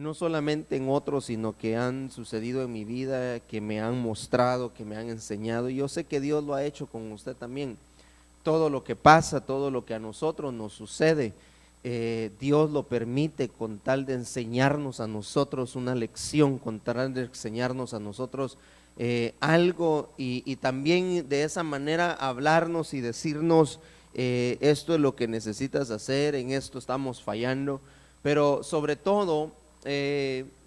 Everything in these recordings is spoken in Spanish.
no solamente en otros, sino que han sucedido en mi vida, que me han mostrado, que me han enseñado. Y yo sé que Dios lo ha hecho con usted también. Todo lo que pasa, todo lo que a nosotros nos sucede, Dios lo permite con tal de enseñarnos a nosotros una lección, con tal de enseñarnos a nosotros algo, y también de esa manera hablarnos y decirnos, esto es lo que necesitas hacer, en esto estamos fallando. Pero sobre todo,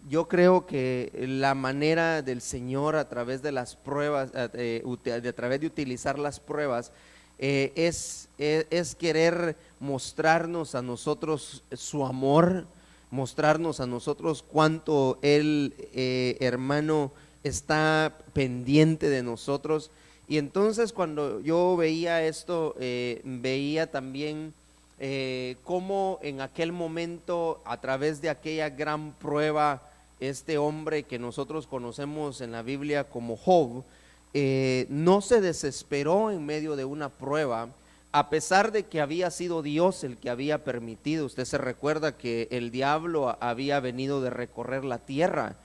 yo creo que la manera del Señor a través de las pruebas, a través de utilizar las pruebas, es querer mostrarnos a nosotros su amor, mostrarnos a nosotros cuánto Él, hermano, está pendiente de nosotros. Y entonces cuando yo veía esto, veía también cómo en aquel momento, a través de aquella gran prueba, este hombre que nosotros conocemos en la Biblia como Job, no se desesperó en medio de una prueba, a pesar de que había sido Dios el que había permitido. Usted se recuerda que el diablo había venido de recorrer la tierra,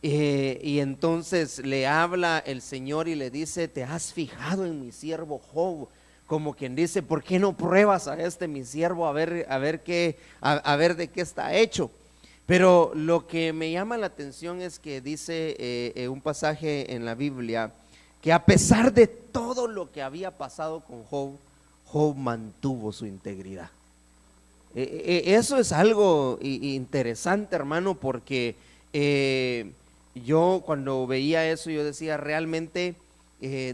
y entonces le habla el Señor y le dice: ¿te has fijado en mi siervo Job? Como quien dice: ¿por qué no pruebas a este mi siervo a ver de qué está hecho? Pero lo que me llama la atención es que dice un pasaje en la Biblia que a pesar de todo lo que había pasado con Job, Job mantuvo su integridad. Eso es algo interesante, hermano, porque yo cuando veía eso, yo decía: realmente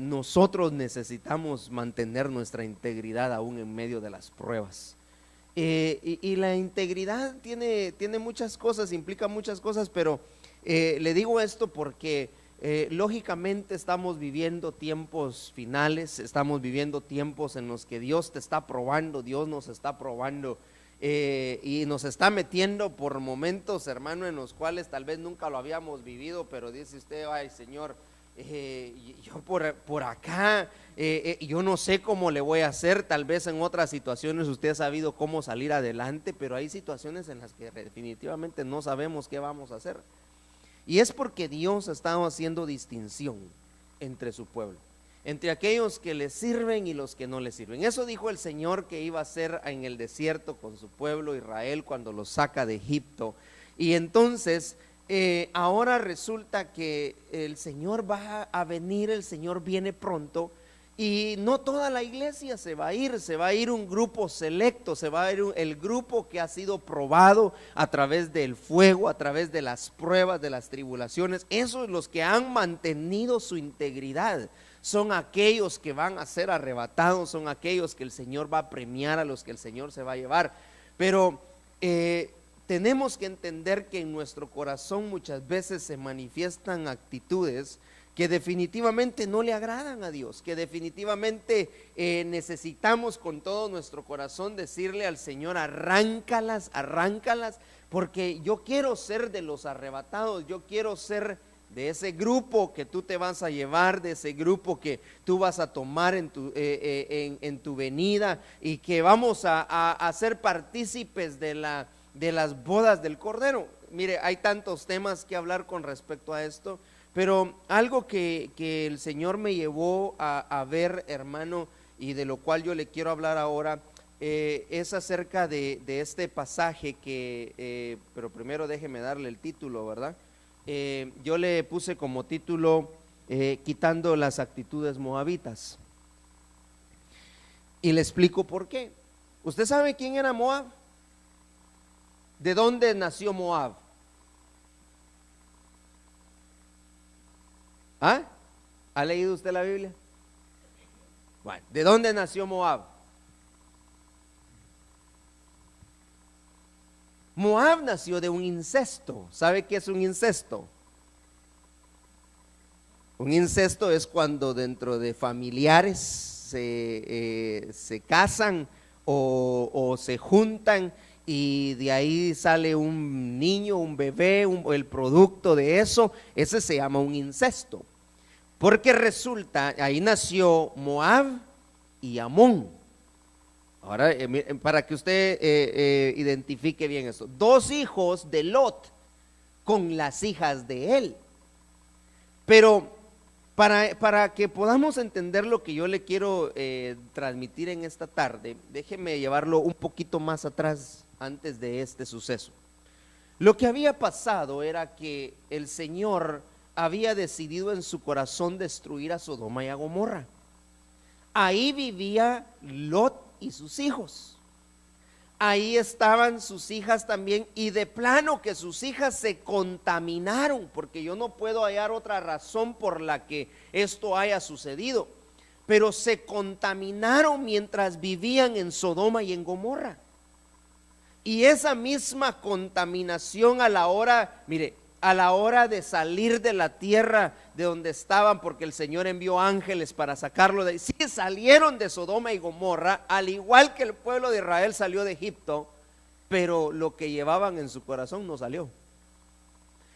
nosotros necesitamos mantener nuestra integridad aún en medio de las pruebas. Y la integridad tiene muchas cosas, implica muchas cosas, pero le digo esto porque lógicamente estamos viviendo tiempos finales, estamos viviendo tiempos en los que Dios te está probando, Dios nos está probando, y nos está metiendo por momentos, hermano, en los cuales tal vez nunca lo habíamos vivido, pero dice usted: ay, Señor, yo por acá, yo no sé cómo le voy a hacer. Tal vez en otras situaciones usted ha sabido cómo salir adelante, pero hay situaciones en las que definitivamente no sabemos qué vamos a hacer. Y es porque Dios ha estado haciendo distinción entre su pueblo, entre aquellos que le sirven y los que no le sirven. Eso dijo el Señor que iba a hacer en el desierto con su pueblo Israel cuando lo saca de Egipto. Y entonces ahora resulta que el Señor va a venir, el Señor viene pronto, y no toda la iglesia se va a ir un grupo selecto, se va a ir el grupo que ha sido probado a través del fuego, a través de las pruebas, de las tribulaciones. Esos los que han mantenido su integridad son aquellos que van a ser arrebatados, son aquellos que el Señor va a premiar, a los que el Señor se va a llevar. Pero tenemos que entender que en nuestro corazón muchas veces se manifiestan actitudes que definitivamente no le agradan a Dios, que definitivamente necesitamos con todo nuestro corazón decirle al Señor: arráncalas, arráncalas, porque yo quiero ser de los arrebatados, yo quiero ser de ese grupo que tú te vas a llevar, de ese grupo que tú vas a tomar en tu venida, y que vamos a ser partícipes de las bodas del Cordero. Mire, hay tantos temas que hablar con respecto a esto, pero algo que el Señor me llevó a ver, hermano, y de lo cual yo le quiero hablar ahora, es acerca de este pasaje que, pero primero déjeme darle el título, ¿verdad? Yo le puse como título quitando las actitudes moabitas, y le explico por qué. ¿Usted sabe quién era Moab? ¿De dónde nació Moab? ¿Ah? ¿Ha leído usted la Biblia? Bueno, ¿de dónde nació Moab? Moab nació de un incesto. ¿Sabe qué es un incesto? Un incesto es cuando dentro de familiares se casan o se juntan, y de ahí sale un niño, un bebé, el producto de eso. Ese se llama un incesto, porque resulta, ahí nació Moab y Amón. Ahora, para que usted identifique bien esto: dos hijos de Lot. con las hijas de él. Pero para que podamos entender lo que yo le quiero transmitir en esta tarde, déjeme llevarlo un poquito más atrás antes de este suceso. Lo que había pasado era que el Señor había decidido en su corazón destruir a Sodoma y a Gomorra. Ahí vivía Lot y sus hijos. Ahí estaban sus hijas también, y de plano que sus hijas se contaminaron, porque yo no puedo hallar otra razón por la que esto haya sucedido, pero se contaminaron mientras vivían en Sodoma y en Gomorra. Y esa misma contaminación a la hora, mire, a la hora de salir de la tierra de donde estaban, porque el Señor envió ángeles para sacarlo de ahí, sí salieron de Sodoma y Gomorra, al igual que el pueblo de Israel salió de Egipto, pero lo que llevaban en su corazón no salió.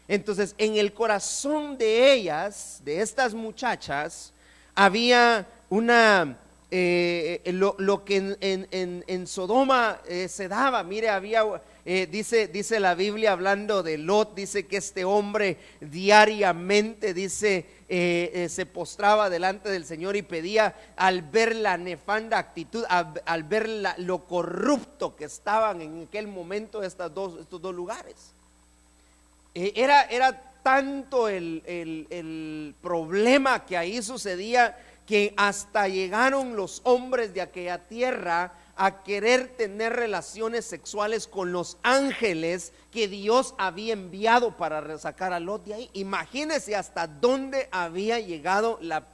Entonces, en el corazón de ellas, de estas muchachas, había una lo que en Sodoma se daba. Mire, había dice la Biblia, hablando de Lot, dice que este hombre diariamente, dice, se postraba delante del Señor y pedía, al ver la nefanda actitud, al ver lo corrupto que estaban en aquel momento estos dos lugares. Era tanto el problema que ahí sucedía, que hasta llegaron los hombres de aquella tierra a querer tener relaciones sexuales con los ángeles que Dios había enviado para sacar a Lot de ahí. Imagínense hasta dónde había llegado la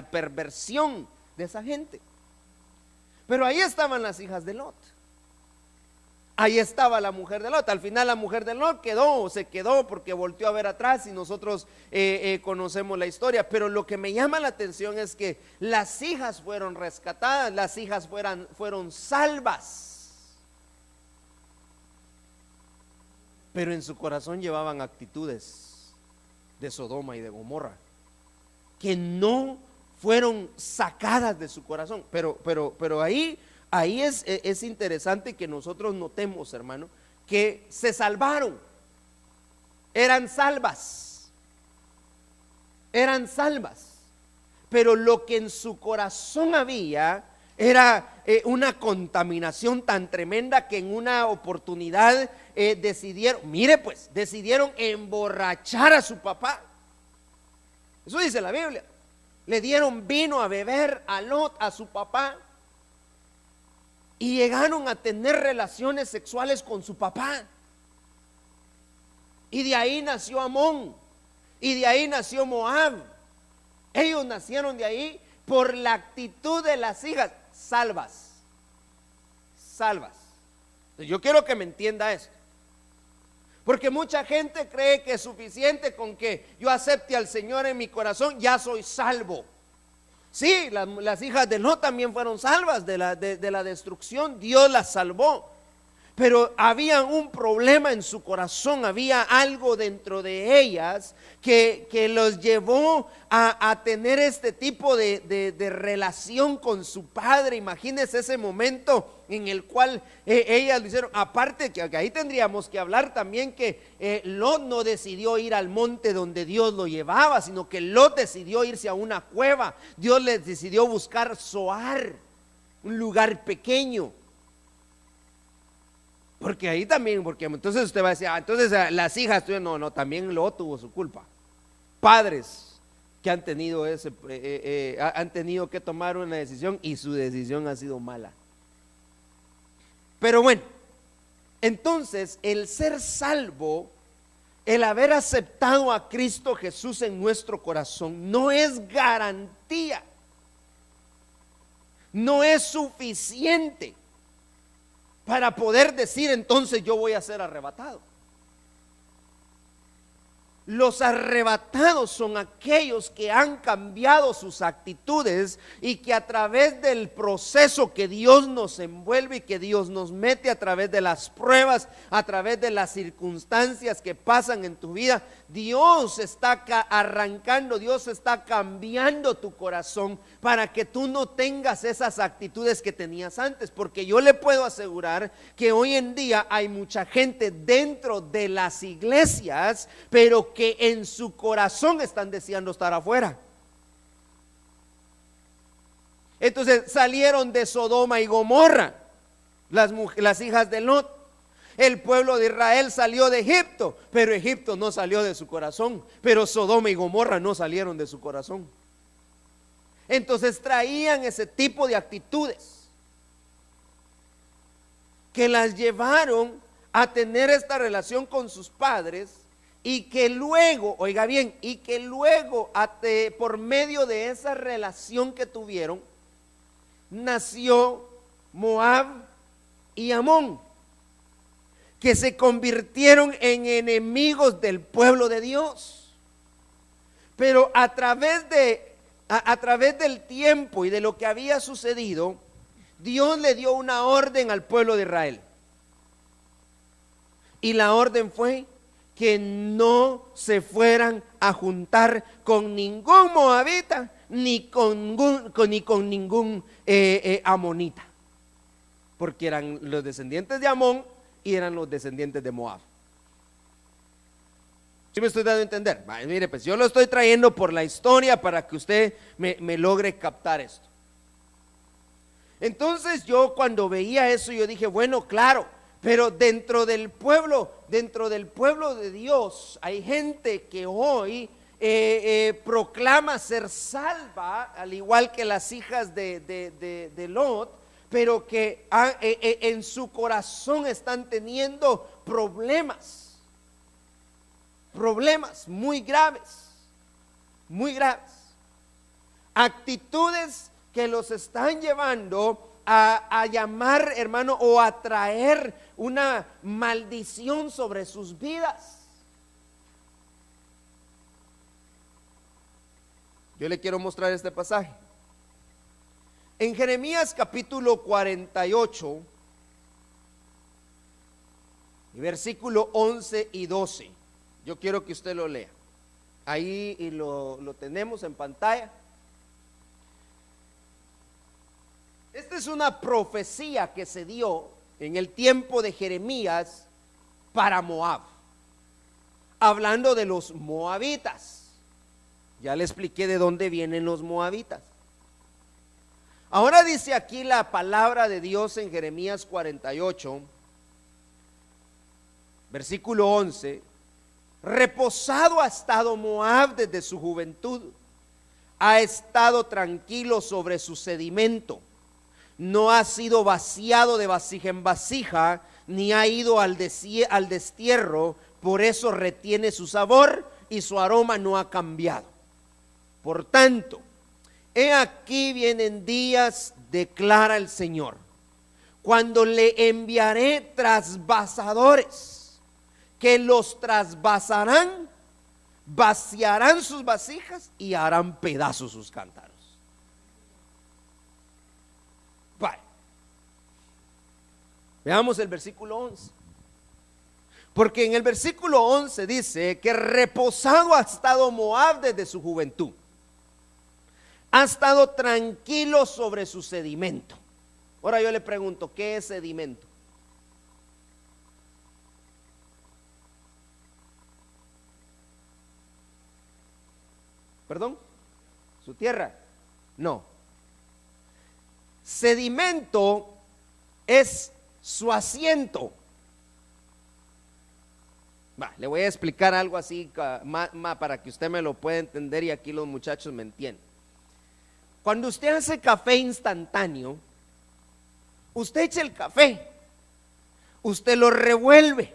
perversión de esa gente. Pero ahí estaban las hijas de Lot. Ahí estaba la mujer de Lot. Al final la mujer de Lot se quedó porque volteó a ver atrás, y nosotros conocemos la historia. Pero lo que me llama la atención es que las hijas fueron rescatadas, las hijas fueron salvas, pero en su corazón llevaban actitudes de Sodoma y de Gomorra que no fueron sacadas de su corazón. Pero ahí es interesante que nosotros notemos, hermano, que se salvaron, eran salvas, pero lo que en su corazón había era una contaminación tan tremenda que en una oportunidad decidieron emborrachar a su papá. Eso dice la Biblia. Le dieron vino a beber a Lot, a su papá, y llegaron a tener relaciones sexuales con su papá. Y de ahí nació Amón, y de ahí nació Moab. Ellos nacieron de ahí por la actitud de las hijas, salvas. Yo quiero que me entienda esto, porque mucha gente cree que es suficiente con que yo acepte al Señor en mi corazón, ya soy salvo. Sí, las hijas de Lot también fueron salvas de la destrucción, Dios las salvó, pero había un problema en su corazón, había algo dentro de ellas que los llevó a tener este tipo de relación con su padre. Imagínense ese momento en el cual ellas lo hicieron. Aparte que ahí tendríamos que hablar también que Lot no decidió ir al monte donde Dios lo llevaba, sino que Lot decidió irse a una cueva. Dios les decidió buscar Zoar, un lugar pequeño. Porque ahí también, porque entonces usted va a decir, entonces las hijas, no, también Lot tuvo su culpa. Padres que han tenido han tenido que tomar una decisión, y su decisión ha sido mala. Pero bueno, entonces el ser salvo, el haber aceptado a Cristo Jesús en nuestro corazón, no es garantía, no es suficiente para poder decir entonces yo voy a ser arrebatado. Los arrebatados son aquellos que han cambiado sus actitudes y que a través del proceso que Dios nos envuelve y que Dios nos mete a través de las pruebas, a través de las circunstancias que pasan en tu vida, Dios está arrancando, Dios está cambiando tu corazón para que tú no tengas esas actitudes que tenías antes. Porque yo le puedo asegurar que hoy en día hay mucha gente dentro de las iglesias, pero que en su corazón están deseando estar afuera. Entonces salieron de Sodoma y Gomorra las hijas de Lot. El pueblo de Israel salió de Egipto, pero Egipto no salió de su corazón, pero Sodoma y Gomorra no salieron de su corazón. Entonces traían ese tipo de actitudes que las llevaron a tener esta relación con sus padres. Y que luego, oiga bien, y que luego por medio de esa relación que tuvieron, nació Moab y Amón, que se convirtieron en enemigos del pueblo de Dios. Pero a través del tiempo y de lo que había sucedido, Dios le dio una orden al pueblo de Israel. Y la orden fue que no se fueran a juntar con ningún moabita ni con ningún amonita, porque eran los descendientes de Amón y eran los descendientes de Moab. ¿Sí me estoy dando a entender? Mire, pues yo lo estoy trayendo por la historia para que usted me logre captar esto. Entonces yo cuando veía eso, yo dije, bueno, claro, pero dentro del pueblo de Dios hay gente que hoy proclama ser salva, al igual que las hijas de Lot, pero que en su corazón están teniendo problemas muy graves, actitudes que los están llevando a llamar, hermano, o a traer una maldición sobre sus vidas. Yo le quiero mostrar este pasaje en Jeremías capítulo 48 y versículo 11 y 12. Yo quiero que usted lo lea ahí y lo tenemos en pantalla. Esta es una profecía que se dio en el tiempo de Jeremías para Moab, hablando de los moabitas. Ya le expliqué de dónde vienen los moabitas. Ahora dice aquí la palabra de Dios en Jeremías 48, versículo 11: reposado ha estado Moab desde su juventud, ha estado tranquilo sobre su sedimento. No ha sido vaciado de vasija en vasija, ni ha ido al destierro, por eso retiene su sabor y su aroma no ha cambiado. Por tanto, he aquí vienen días, declara el Señor, cuando le enviaré trasvasadores, que los trasvasarán, vaciarán sus vasijas y harán pedazos sus cántaros. Veamos el versículo 11. Porque en el versículo 11 dice que reposado ha estado Moab desde su juventud, ha estado tranquilo sobre su sedimento. Ahora yo le pregunto, ¿qué es sedimento? ¿Perdón? ¿Su tierra? No. Sedimento es su asiento. Le voy a explicar algo así para que usted me lo pueda entender y aquí los muchachos me entienden. Cuando usted hace café instantáneo, usted echa el café, usted lo revuelve,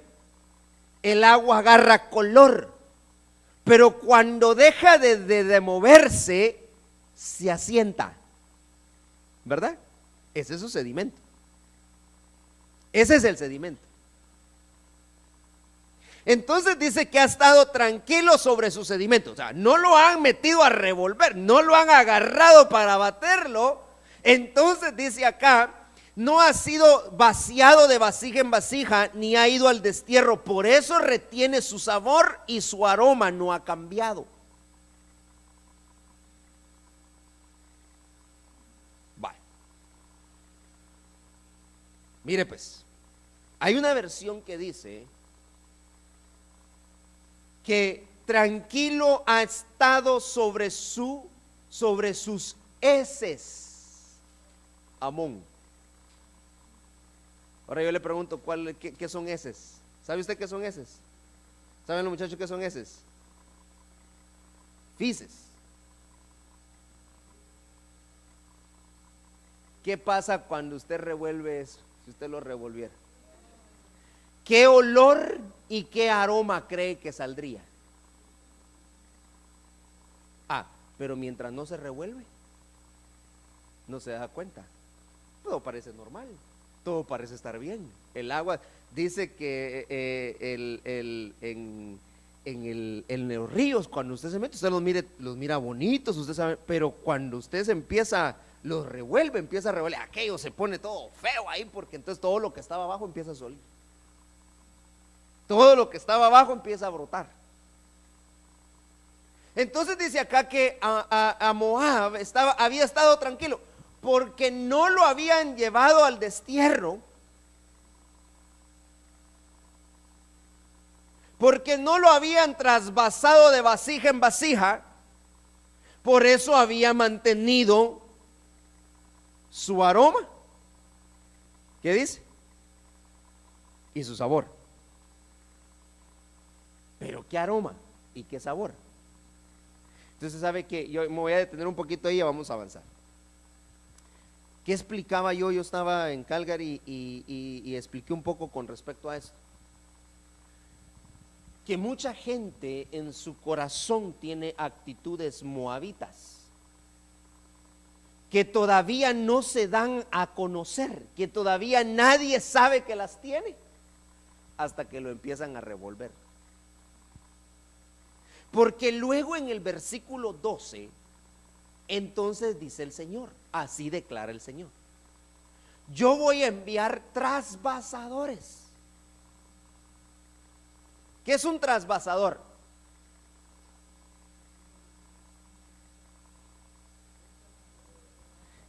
el agua agarra color, pero cuando deja de moverse, se asienta, ¿verdad? Ese es su sedimento. Ese es el sedimento. Entonces dice que ha estado tranquilo sobre su sedimento. O sea, no lo han metido a revolver, no lo han agarrado para baterlo. Entonces dice acá, no ha sido vaciado de vasija en vasija, ni ha ido al destierro. Por eso retiene su sabor y su aroma no ha cambiado. Vale. Mire pues, hay una versión que dice que tranquilo ha estado sobre sus heces. Amón. Ahora yo le pregunto, qué son heces? ¿Sabe usted qué son heces? ¿Saben los muchachos qué son heces? Fices. ¿Qué pasa cuando usted revuelve eso? Si usted lo revolviera, ¿qué olor y qué aroma cree que saldría? Pero mientras no se revuelve, no se da cuenta. Todo parece normal, todo parece estar bien. El agua dice que en los ríos, cuando usted se mete, usted los mira bonitos, usted sabe, pero cuando usted empieza a revolver, aquello se pone todo feo ahí, porque entonces todo lo que estaba abajo empieza a salir. Todo lo que estaba abajo empieza a brotar. Entonces dice acá que a Moab había estado tranquilo porque no lo habían llevado al destierro, porque no lo habían trasvasado de vasija en vasija. Por eso había mantenido su aroma. ¿Qué dice? Y su sabor. Pero ¿qué aroma y qué sabor? Entonces sabe que yo me voy a detener un poquito ahí y vamos a avanzar. ¿Qué explicaba yo? Yo estaba en Calgary y expliqué un poco con respecto a esto. Que mucha gente en su corazón tiene actitudes moabitas, que todavía no se dan a conocer, que todavía nadie sabe que las tiene, hasta que lo empiezan a revolver. Porque luego en el versículo 12, entonces dice el Señor, así declara el Señor: yo voy a enviar trasvasadores. ¿Qué es un trasvasador?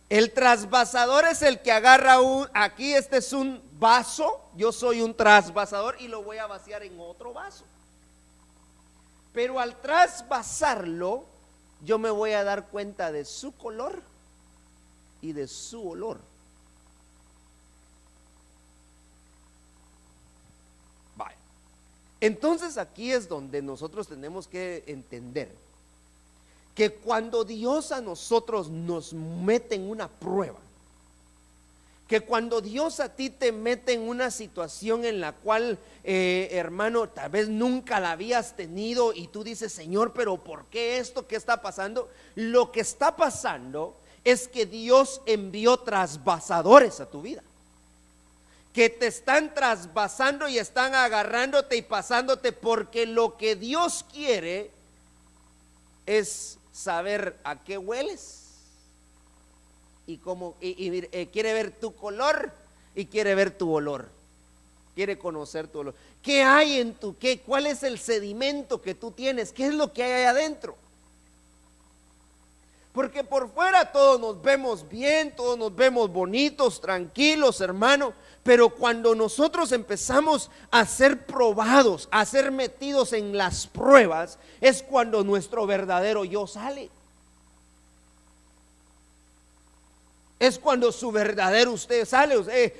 El trasvasador es el que agarra aquí este es un vaso, yo soy un trasvasador y lo voy a vaciar en otro vaso. Pero al trasvasarlo, yo me voy a dar cuenta de su color y de su olor. Vale. Entonces aquí es donde nosotros tenemos que entender que cuando Dios a nosotros nos mete en una prueba, que cuando Dios a ti te mete en una situación en la cual, hermano, tal vez nunca la habías tenido y tú dices: Señor, pero ¿por qué esto? ¿Qué está pasando? Lo que está pasando es que Dios envió trasvasadores a tu vida, que te están trasvasando y están agarrándote y pasándote, porque lo que Dios quiere es saber a qué hueles. Y quiere ver tu color y quiere ver tu olor, quiere conocer tu olor. ¿Qué hay en cuál es el sedimento que tú tienes? ¿Qué es lo que hay ahí adentro? Porque por fuera todos nos vemos bien, todos nos vemos bonitos, tranquilos, hermano. Pero cuando nosotros empezamos a ser probados, a ser metidos en las pruebas, es cuando nuestro verdadero yo sale. Es cuando su verdadero usted sale.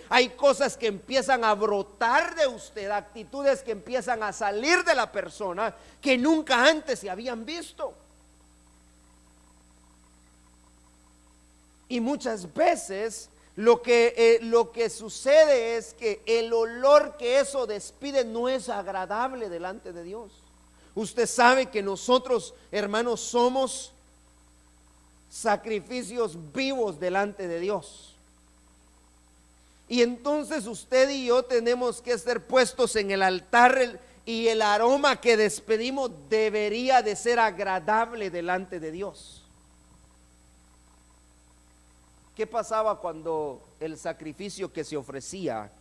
Hay cosas que empiezan a brotar de usted, actitudes que empiezan a salir de la persona que nunca antes se habían visto. Y muchas veces lo que sucede es que el olor que eso despide no es agradable delante de Dios. Usted sabe que nosotros, hermanos, somos sacrificios vivos delante de Dios. Y entonces usted y yo tenemos que ser puestos en el altar y el aroma que despedimos debería de ser agradable delante de Dios. ¿Qué pasaba cuando el sacrificio que se ofrecía,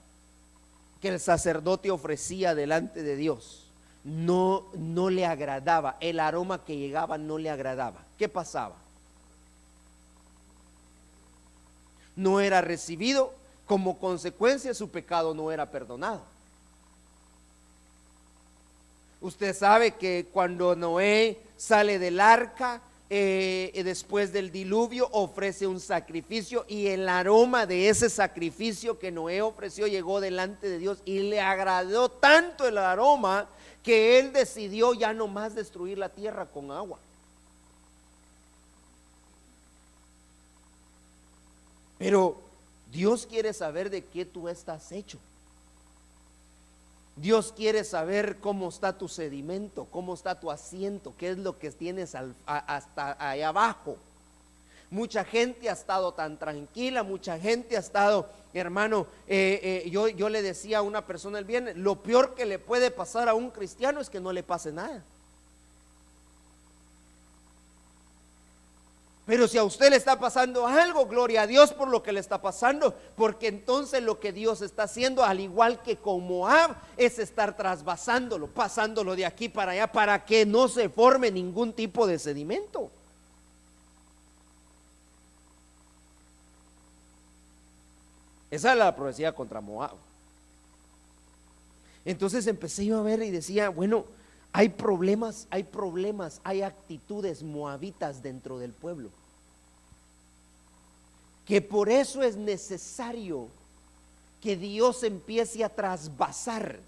que el sacerdote ofrecía delante de Dios, no le agradaba? El aroma que llegaba no le agradaba. ¿Qué pasaba? No era recibido, como consecuencia su pecado no era perdonado. Usted sabe que cuando Noé sale del arca, después del diluvio, ofrece un sacrificio, y el aroma de ese sacrificio que Noé ofreció llegó delante de Dios, y le agradó tanto el aroma que él decidió ya no más destruir la tierra con agua. Pero Dios quiere saber de qué tú estás hecho. Dios quiere saber cómo está tu sedimento, cómo está tu asiento, qué es lo que tienes hasta ahí abajo. Mucha gente ha estado tan tranquila, mucha gente ha estado, hermano, yo le decía a una persona el viernes, lo peor que le puede pasar a un cristiano es que no le pase nada. Pero si a usted le está pasando algo, gloria a Dios por lo que le está pasando, porque entonces lo que Dios está haciendo, al igual que con Moab, es estar trasvasándolo, pasándolo de aquí para allá, para que no se forme ningún tipo de sedimento. Esa es la profecía contra Moab. Entonces empecé yo a ver y decía, bueno, hay problemas, hay actitudes moabitas dentro del pueblo, que por eso es necesario que Dios empiece a trasvasar,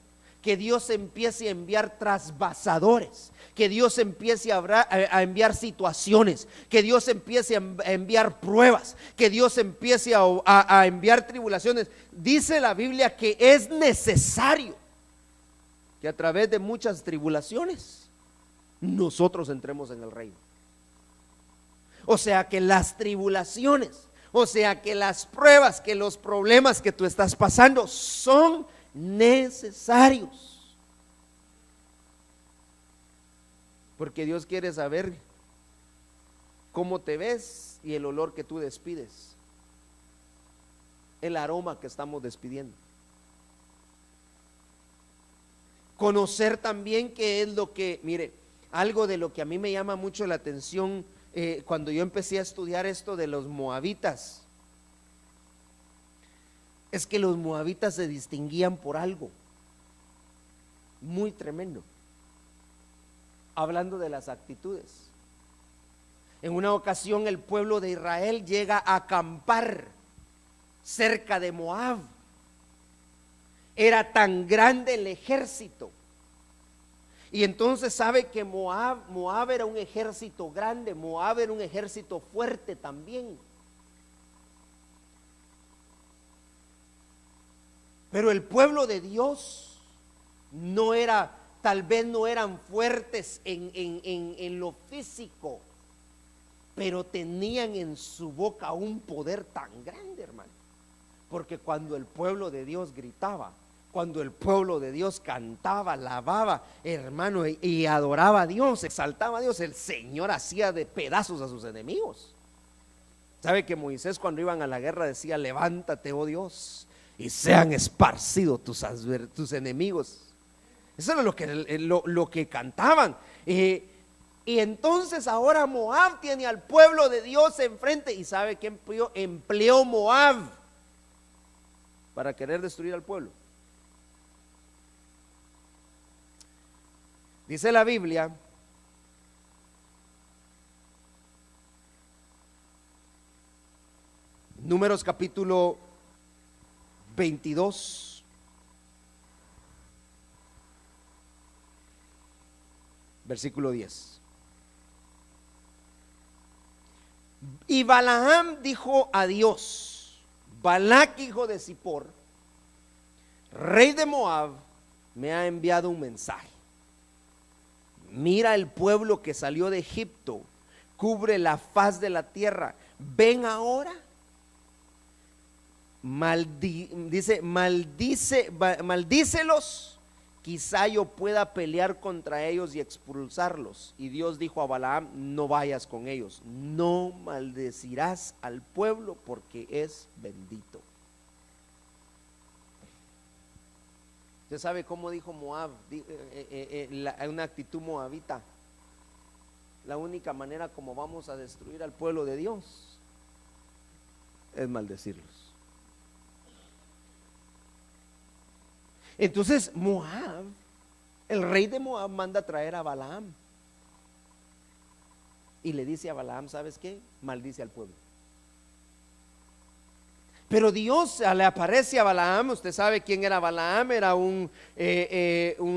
que Dios empiece a enviar trasvasadores, que Dios empiece a enviar situaciones, que Dios empiece a enviar pruebas, que Dios empiece a enviar tribulaciones. Dice la Biblia que es necesario que a través de muchas tribulaciones nosotros entremos en el reino. O sea que las tribulaciones, o sea que las pruebas, que los problemas que tú estás pasando son necesarios, porque Dios quiere saber cómo te ves y el olor que tú despides, el aroma que estamos despidiendo. Conocer también qué es lo que, mire, algo de lo que a mí me llama mucho la atención cuando yo empecé a estudiar esto de los moabitas, es que los moabitas se distinguían por algo muy tremendo, hablando de las actitudes. En una ocasión el pueblo de Israel llega a acampar cerca de Moab. Era tan grande el ejército, y entonces sabe que Moab era un ejército grande, Moab era un ejército fuerte también. Pero el pueblo de Dios tal vez no eran fuertes en lo físico, pero tenían en su boca un poder tan grande, hermano. Porque cuando el pueblo de Dios gritaba, cuando el pueblo de Dios cantaba, alababa, hermano, y adoraba a Dios, exaltaba a Dios, el Señor hacía de pedazos a sus enemigos. ¿Sabe que Moisés, cuando iban a la guerra, decía: levántate, oh Dios, y sean esparcidos tus enemigos? Eso era lo que cantaban. Y entonces ahora Moab tiene al pueblo de Dios enfrente. ¿Y sabe qué empleó Moab para querer destruir al pueblo? Dice la Biblia Números capítulo 22, versículo 10. Y Balaam dijo a Dios: Balac, hijo de Zippor, rey de Moab, me ha enviado un mensaje. Mira, el pueblo que salió de Egipto cubre la faz de la tierra. Ven ahora, maldícelos, quizá yo pueda pelear contra ellos y expulsarlos. Y Dios dijo a Balaam: no vayas con ellos, no maldecirás al pueblo porque es bendito. Usted sabe cómo dijo Moab, una actitud moabita: la única manera como vamos a destruir al pueblo de Dios es maldecirlos. Entonces Moab, el rey de Moab, manda a traer a Balaam y le dice a Balaam: ¿sabes qué? Maldice al pueblo. Pero Dios le aparece a Balaam. Usted sabe quién era Balaam. Era un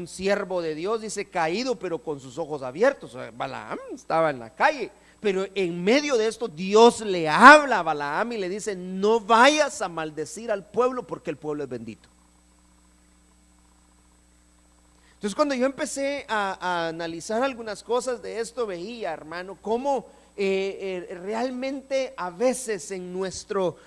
siervo de Dios, dice, caído pero con sus ojos abiertos. Balaam estaba en la calle, pero en medio de esto Dios le habla a Balaam y le dice: no vayas a maldecir al pueblo porque el pueblo es bendito. Entonces, cuando yo empecé a analizar algunas cosas de esto, veía, hermano, cómo realmente a veces en nuestro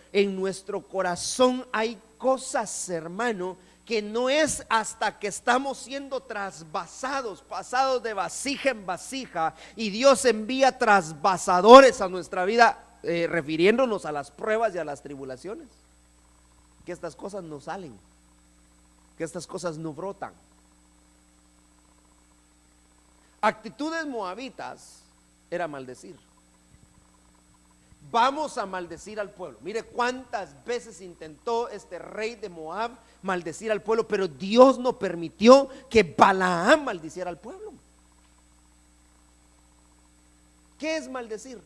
corazón hay cosas, hermano, que no es hasta que estamos siendo trasvasados, pasados de vasija en vasija, y Dios envía trasvasadores a nuestra vida, refiriéndonos a las pruebas y a las tribulaciones, que estas cosas no salen, que estas cosas no brotan. Actitudes moabitas era maldecir. Vamos a maldecir al pueblo. Mire cuántas veces intentó este rey de Moab maldecir al pueblo, pero Dios no permitió que Balaam maldiciera al pueblo. ¿Qué es maldecir?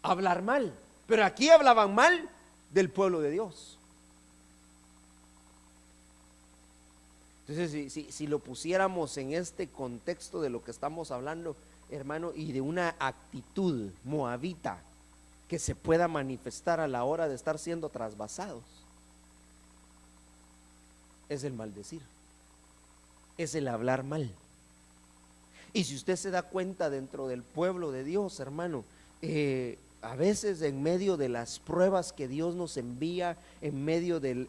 Hablar mal. Pero aquí hablaban mal del pueblo de Dios. Entonces, si lo pusiéramos en este contexto de lo que estamos hablando, hermano, y de una actitud moabita que se pueda manifestar a la hora de estar siendo trasvasados, es el maldecir, es el hablar mal. Y si usted se da cuenta dentro del pueblo de Dios, hermano, a veces en medio de las pruebas que Dios nos envía, en medio del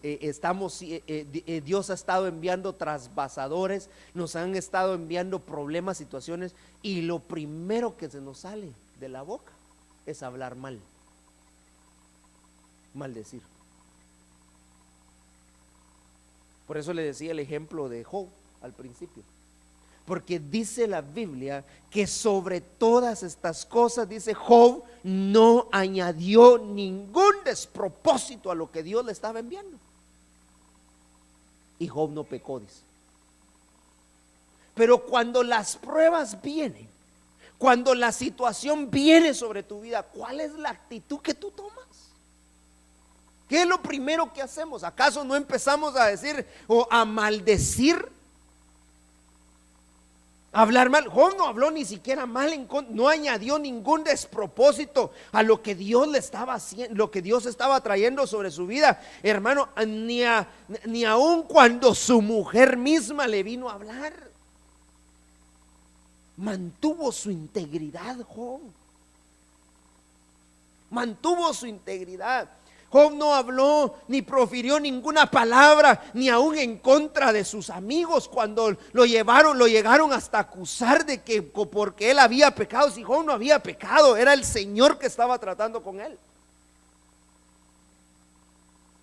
Dios ha estado enviando trasvasadores, nos han estado enviando problemas, situaciones, y lo primero que se nos sale de la boca es hablar mal, maldecir. Por eso le decía el ejemplo de Job al principio. Porque dice la Biblia que sobre todas estas cosas, dice, Job no añadió ningún despropósito a lo que Dios le estaba enviando. Y Job no pecó, dice. Pero cuando las pruebas vienen, cuando la situación viene sobre tu vida, ¿cuál es la actitud que tú tomas? ¿Qué es lo primero que hacemos? ¿Acaso no empezamos a decir o a maldecir? Hablar mal. Job no habló ni siquiera mal, no añadió ningún despropósito a lo que Dios le estaba haciendo, lo que Dios estaba trayendo sobre su vida, hermano. Ni aun cuando su mujer misma le vino a hablar, mantuvo su integridad. Job mantuvo su integridad. Job no habló ni profirió ninguna palabra, ni aún en contra de sus amigos cuando lo llegaron hasta acusar de que porque él había pecado. Si Job no había pecado, era el Señor que estaba tratando con él.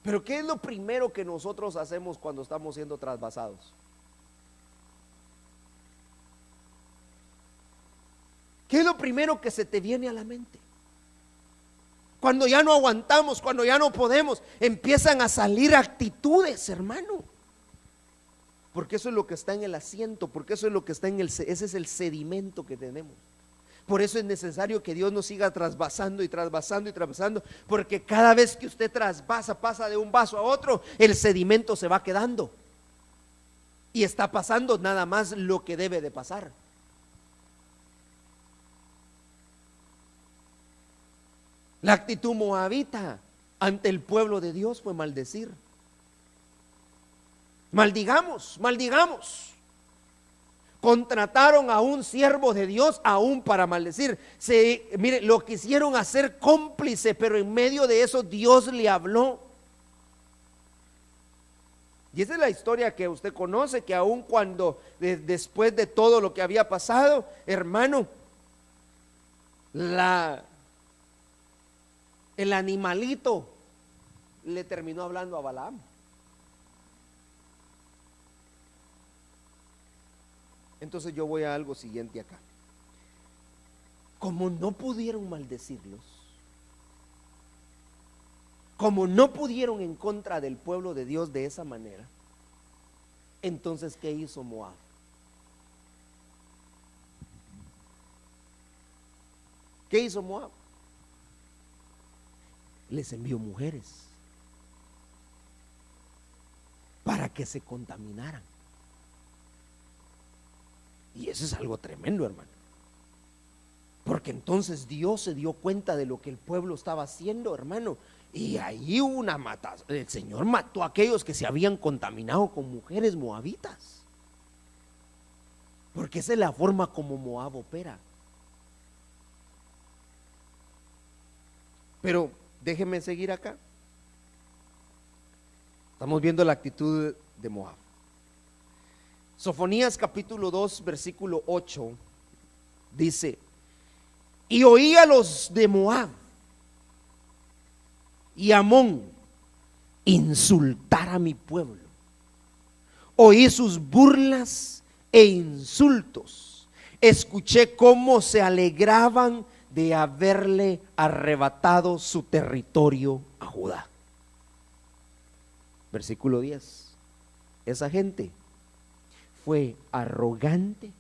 Pero ¿qué es lo primero que nosotros hacemos cuando estamos siendo trasvasados? ¿Qué es lo primero que se te viene a la mente? Cuando ya no aguantamos, cuando ya no podemos, empiezan a salir actitudes, hermano. Porque eso es lo que está en el asiento, porque eso es lo que está ese es el sedimento que tenemos. Por eso es necesario que Dios nos siga trasvasando y trasvasando y trasvasando, porque cada vez que usted trasvasa, pasa de un vaso a otro, el sedimento se va quedando y está pasando nada más lo que debe de pasar. La actitud moabita ante el pueblo de Dios fue maldecir. Maldigamos. Contrataron a un siervo de Dios aún para maldecir. Mire, lo quisieron hacer cómplice, pero en medio de eso Dios le habló. Y esa es la historia que usted conoce, que aun cuando después de todo lo que había pasado, hermano, el animalito le terminó hablando a Balaam. Entonces yo voy a algo siguiente acá. Como no pudieron maldecirlos, como no pudieron en contra del pueblo de Dios de esa manera, entonces ¿qué hizo Moab? ¿Qué hizo Moab? Les envió mujeres para que se contaminaran. Y eso es algo tremendo, hermano. Porque entonces Dios se dio cuenta de lo que el pueblo estaba haciendo, hermano. Y ahí hubo una matanza. El Señor mató a aquellos que se habían contaminado con mujeres moabitas. Porque esa es la forma como Moab opera. Pero déjeme seguir acá. Estamos viendo la actitud de Moab. Sofonías capítulo 2 versículo 8 dice: y oí a los de Moab y Amón insultar a mi pueblo. Oí sus burlas e insultos. Escuché cómo se alegraban de haberle arrebatado su territorio a Judá. Versículo 10. Esa gente fue arrogante,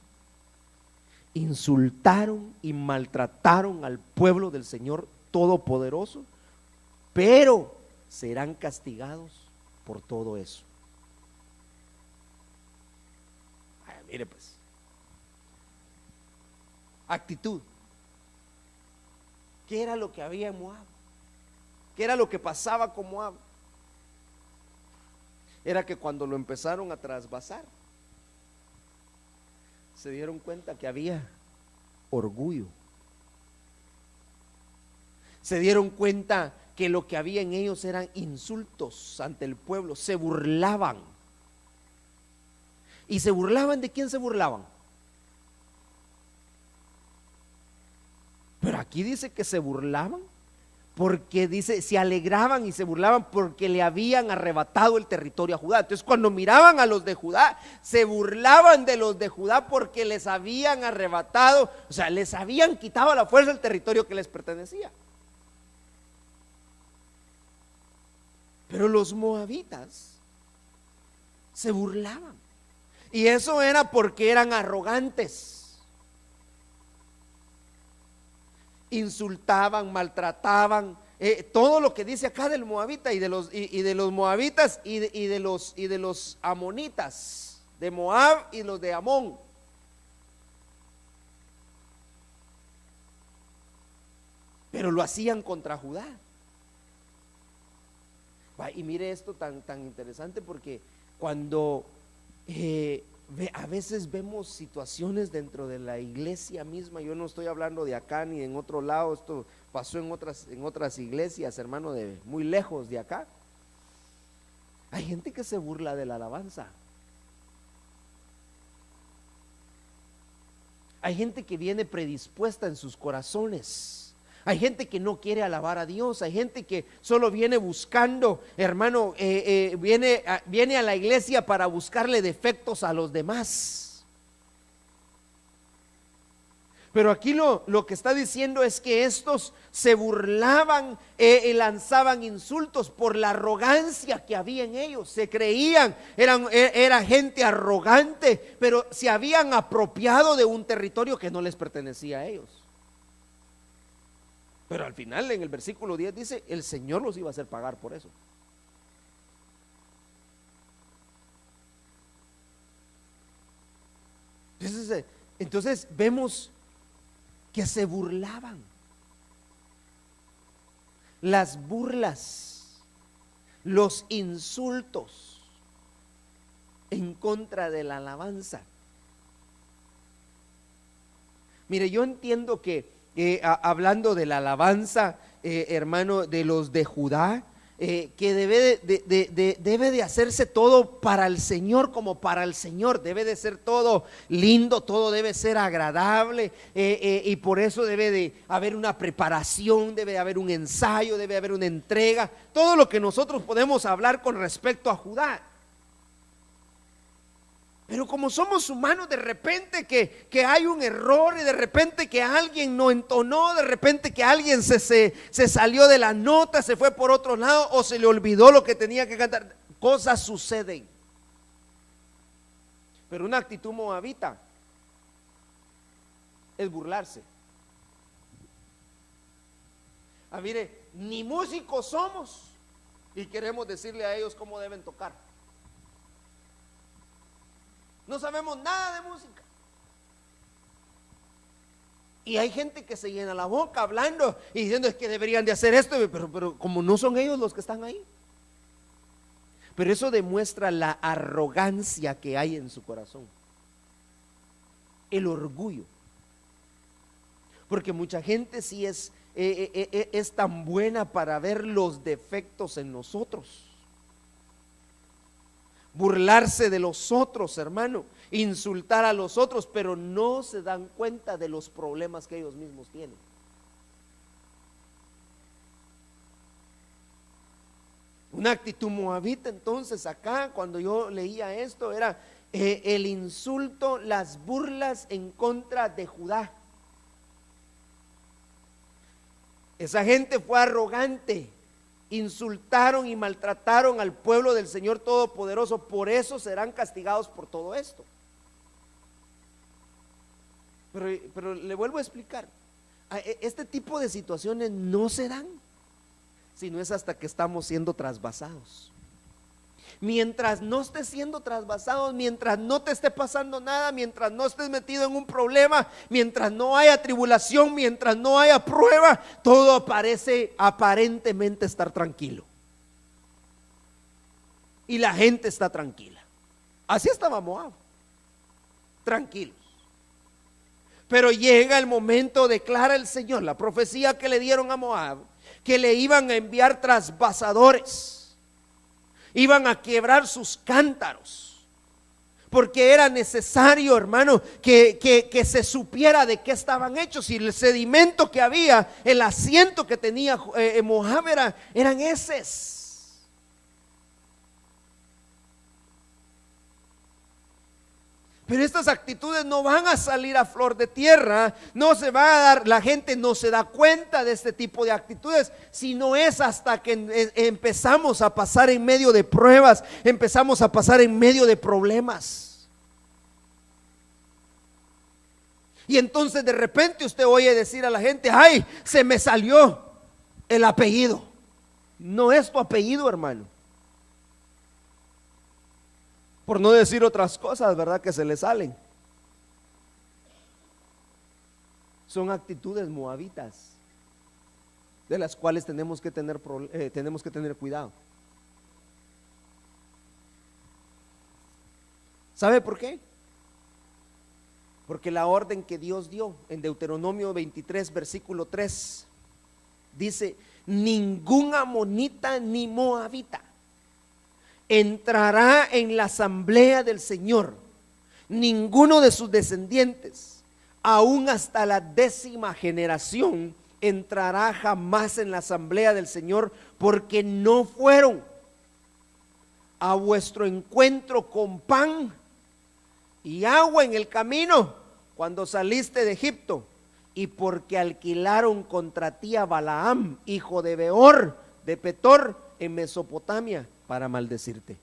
insultaron y maltrataron al pueblo del Señor Todopoderoso, pero serán castigados por todo eso. Ay, mire pues, actitud. ¿Qué era lo que había en Moab? ¿Qué era lo que pasaba con Moab? Era que cuando lo empezaron a trasvasar, se dieron cuenta que había orgullo. Se dieron cuenta que lo que había en ellos eran insultos ante el pueblo. Se burlaban. ¿Y se burlaban de quién se burlaban? Pero aquí dice que se burlaban porque dice, se alegraban y se burlaban porque le habían arrebatado el territorio a Judá. Entonces cuando miraban a los de Judá, se burlaban de los de Judá porque les habían arrebatado, o sea, les habían quitado a la fuerza el territorio que les pertenecía. Pero los moabitas se burlaban. Y eso era porque eran arrogantes. Insultaban, maltrataban, todo lo que dice acá del moabita y de los moabitas y de los amonitas, de Moab y los de Amón. Pero lo hacían contra Judá. Y mire esto tan interesante, porque cuando a veces vemos situaciones dentro de la iglesia misma. Yo no estoy hablando de acá ni en otro lado, esto pasó en otras iglesias, hermano, de muy lejos de acá. Hay gente que se burla de la alabanza. Hay gente que viene predispuesta en sus corazones. Hay gente que no quiere alabar a Dios. Hay gente que solo viene buscando, hermano, viene a la iglesia para buscarle defectos a los demás. Pero aquí lo que está diciendo es que estos se burlaban y lanzaban insultos por la arrogancia que había en ellos. Se creían, era gente arrogante, pero se habían apropiado de un territorio que no les pertenecía a ellos. Pero al final en el versículo 10 dice, el Señor los iba a hacer pagar por eso. Entonces vemos que se burlaban. Las burlas, los insultos en contra de la alabanza. Mire, yo entiendo que hablando de la alabanza, hermano, de los de Judá, que debe de hacerse todo para el Señor, como para el Señor. Debe de ser todo lindo, todo debe ser agradable, y por eso debe de haber una preparación, debe de haber un ensayo, debe de haber una entrega. Todo lo que nosotros podemos hablar con respecto a Judá. Pero como somos humanos, de repente que hay un error, y de repente que alguien no entonó, de repente que alguien se salió de la nota, se fue por otro lado, o se le olvidó lo que tenía que cantar. Cosas suceden. Pero una actitud moabita es burlarse. Mire, ni músicos somos y queremos decirle a ellos cómo deben tocar. No sabemos nada de música. Y hay gente que se llena la boca hablando y diciendo es que deberían de hacer esto, pero como no son ellos los que están ahí. Pero eso demuestra la arrogancia que hay en su corazón, el orgullo. Porque mucha gente sí es tan buena para ver los defectos en nosotros. Burlarse de los otros, hermano, insultar a los otros, pero no se dan cuenta de los problemas que ellos mismos tienen. Una actitud moabita, entonces, acá cuando yo leía esto, era el insulto, las burlas en contra de Judá. Esa gente fue arrogante. Insultaron y maltrataron al pueblo del Señor Todopoderoso. Por eso serán castigados por todo esto. Pero le vuelvo a explicar, este tipo de situaciones no se dan sino es hasta que estamos siendo trasvasados. Mientras no estés siendo trasvasados, mientras no te esté pasando nada, mientras no estés metido en un problema, mientras no haya tribulación, mientras no haya prueba, todo parece aparentemente estar tranquilo. Y la gente está tranquila. Así estaba Moab, tranquilos. Pero llega el momento, declara el Señor, la profecía que le dieron a Moab, que le iban a enviar trasvasadores. Iban a quebrar sus cántaros, porque era necesario, hermano, que se supiera de qué estaban hechos. Y el sedimento que había, el asiento que tenía Moab eran heces. Pero estas actitudes no van a salir a flor de tierra, no se va a dar, la gente no se da cuenta de este tipo de actitudes, sino es hasta que empezamos a pasar en medio de pruebas, empezamos a pasar en medio de problemas. Y entonces de repente usted oye decir a la gente: ay, se me salió el apellido. No es tu apellido, hermano. Por no decir otras cosas, ¿verdad?, que se le salen. Son actitudes moabitas, de las cuales tenemos que tener cuidado. ¿Sabe por qué? Porque la orden que Dios dio en Deuteronomio 23, versículo 3, dice: ningún amonita ni moabita entrará en la asamblea del Señor, ninguno de sus descendientes, aún hasta la 10ª generación, entrará jamás en la asamblea del Señor, porque no fueron a vuestro encuentro con pan y agua en el camino cuando saliste de Egipto, y porque alquilaron contra ti a Balaam, hijo de Beor, de Petor, en Mesopotamia, para maldecirte.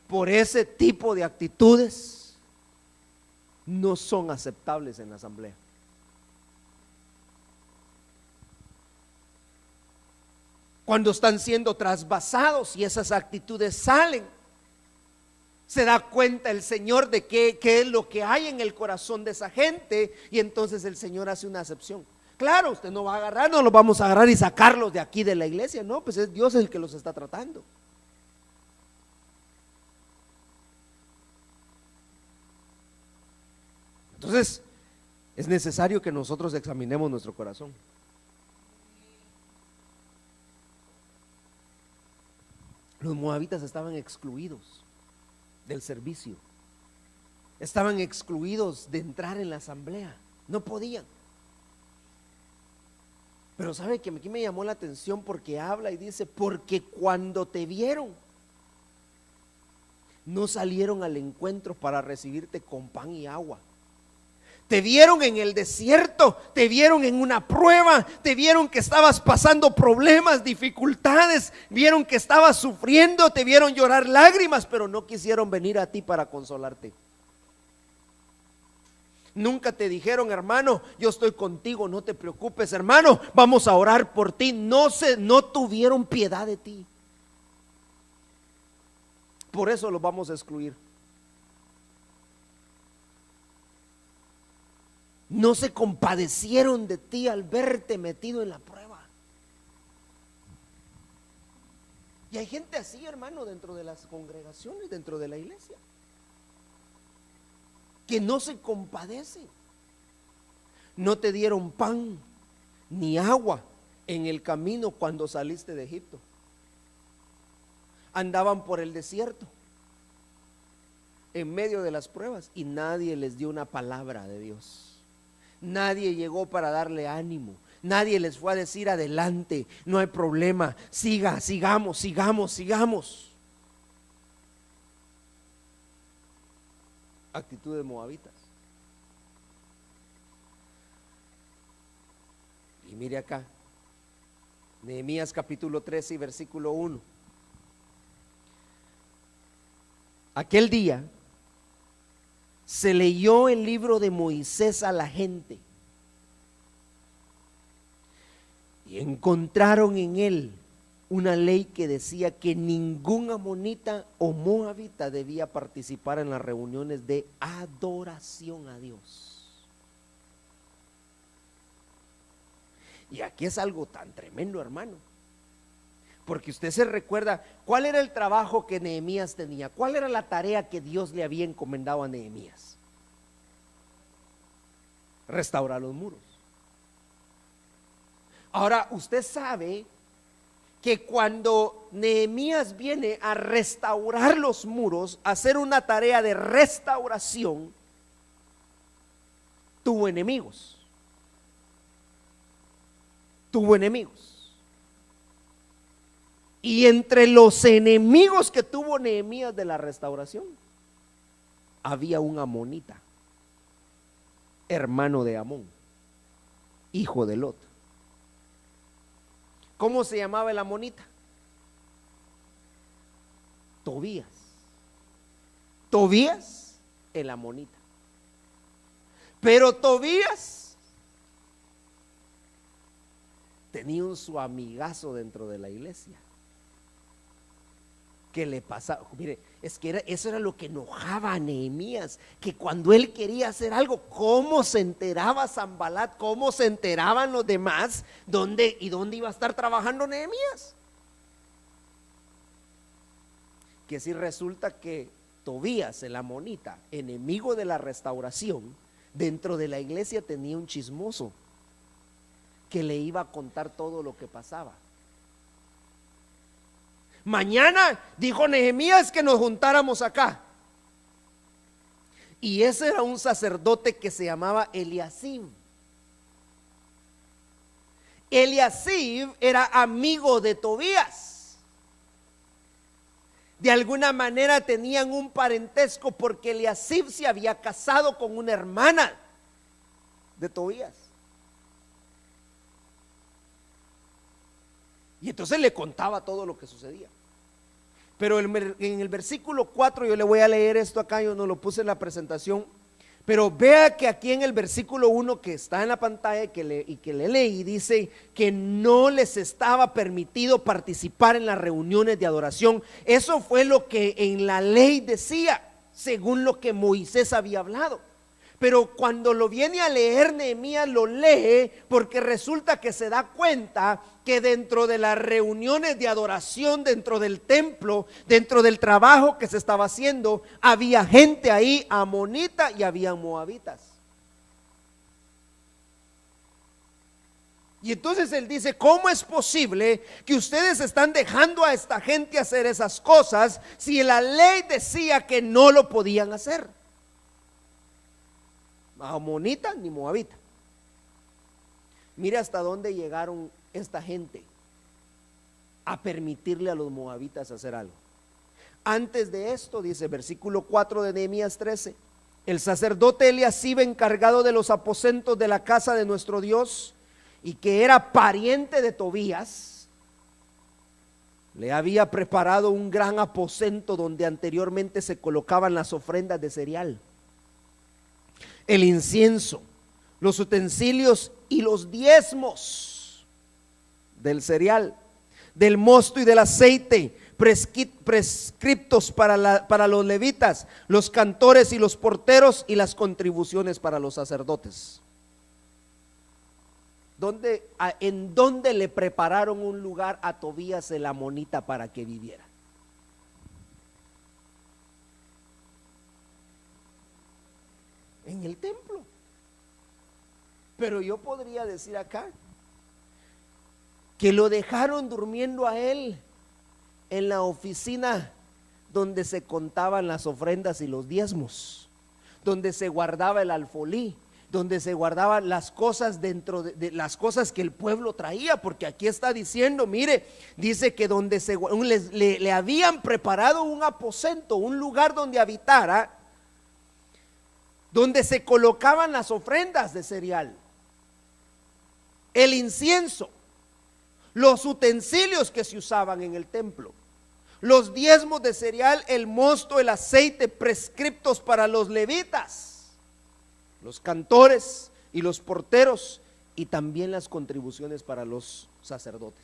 Por ese tipo de actitudes no son aceptables en la asamblea. Cuando están siendo trasvasados y esas actitudes salen, se da cuenta el Señor de qué es lo que hay en el corazón de esa gente, y entonces el Señor hace una acepción. Claro, usted no va a agarrar, no los vamos a agarrar y sacarlos de aquí de la iglesia, no, pues es Dios el que los está tratando. Entonces, es necesario que nosotros examinemos nuestro corazón. Los moabitas estaban excluidos del servicio, estaban excluidos de entrar en la asamblea, no podían. Pero sabe que aquí me llamó la atención porque habla y dice, porque cuando te vieron, no salieron al encuentro para recibirte con pan y agua. Te vieron en el desierto, te vieron en una prueba, te vieron que estabas pasando problemas, dificultades, vieron que estabas sufriendo, te vieron llorar lágrimas, pero no quisieron venir a ti para consolarte. Nunca te dijeron, hermano, yo estoy contigo, no te preocupes, hermano, vamos a orar por ti. No tuvieron piedad de ti. Por eso los vamos a excluir. No se compadecieron de ti al verte metido en la prueba. Y hay gente así, hermano, dentro de las congregaciones, dentro de la iglesia, que no se compadecen. No te dieron pan ni agua en el camino cuando saliste de Egipto. Andaban por el desierto en medio de las pruebas y nadie les dio una palabra de Dios. Nadie llegó para darle ánimo. Nadie les fue a decir, adelante, no hay problema, sigamos. Actitud de moabitas. Y mire acá, Nehemías capítulo 13 y versículo 1. Aquel día se leyó el libro de Moisés a la gente y encontraron en él una ley que decía que ningún amonita o moabita debía participar en las reuniones de adoración a Dios. Y aquí es algo tan tremendo, hermano, porque usted se recuerda cuál era el trabajo que Nehemías tenía, cuál era la tarea que Dios le había encomendado a Nehemías: restaurar los muros. Ahora usted sabe que cuando Nehemías viene a restaurar los muros, a hacer una tarea de restauración, tuvo enemigos. Y entre los enemigos que tuvo Nehemías de la restauración, había un amonita, hermano de Amón, hijo de Lot. ¿Cómo se llamaba el amonita? Tobías. Tobías, el amonita. Pero Tobías tenía su amigazo dentro de la iglesia que le pasaba. Mire, es que eso era lo que enojaba a Nehemías, que cuando él quería hacer algo, ¿cómo se enteraba Sanbalat? ¿Cómo se enteraban los demás? ¿Dónde iba a estar trabajando Nehemías? Que si resulta que Tobías, el amonita, enemigo de la restauración, dentro de la iglesia tenía un chismoso que le iba a contar todo lo que pasaba. Mañana, dijo Nehemías, que nos juntáramos acá. Y ese era un sacerdote que se llamaba Eliasib. Eliasib era amigo de Tobías. De alguna manera tenían un parentesco, porque Eliasib se había casado con una hermana de Tobías. Y entonces le contaba todo lo que sucedía. Pero en el versículo 4, yo le voy a leer esto acá, yo no lo puse en la presentación, pero vea que aquí en el versículo 1 que está en la pantalla y que le leí, dice que no les estaba permitido participar en las reuniones de adoración. Eso fue lo que en la ley decía, según lo que Moisés había hablado. Pero cuando lo viene a leer Nehemías, lo lee porque resulta que se da cuenta que dentro de las reuniones de adoración, dentro del templo, dentro del trabajo que se estaba haciendo, había gente ahí amonita y había moabitas. Y entonces él dice: ¿cómo es posible que ustedes están dejando a esta gente hacer esas cosas si la ley decía que no lo podían hacer? Amonita ni moabita. Mire hasta dónde llegaron esta gente a permitirle a los moabitas hacer algo. Antes de esto, dice versículo 4 de Nehemías 13: el sacerdote Eliasib, encargado de los aposentos de la casa de nuestro Dios, y que era pariente de Tobías, le había preparado un gran aposento donde anteriormente se colocaban las ofrendas de cereal, el incienso, los utensilios y los diezmos del cereal, del mosto y del aceite, prescriptos para los levitas, los cantores y los porteros, y las contribuciones para los sacerdotes. ¿En dónde le prepararon un lugar a Tobías el amonita para que viviera? En el templo. Pero yo podría decir acá que lo dejaron durmiendo a él en la oficina donde se contaban las ofrendas y los diezmos, donde se guardaba el alfolí, donde se guardaban las cosas dentro de las cosas que el pueblo traía, porque aquí está diciendo, mire, dice que donde le habían preparado un aposento, un lugar donde habitara, donde se colocaban las ofrendas de cereal, el incienso, los utensilios que se usaban en el templo, los diezmos de cereal, el mosto, el aceite, prescriptos para los levitas, los cantores y los porteros, y también las contribuciones para los sacerdotes.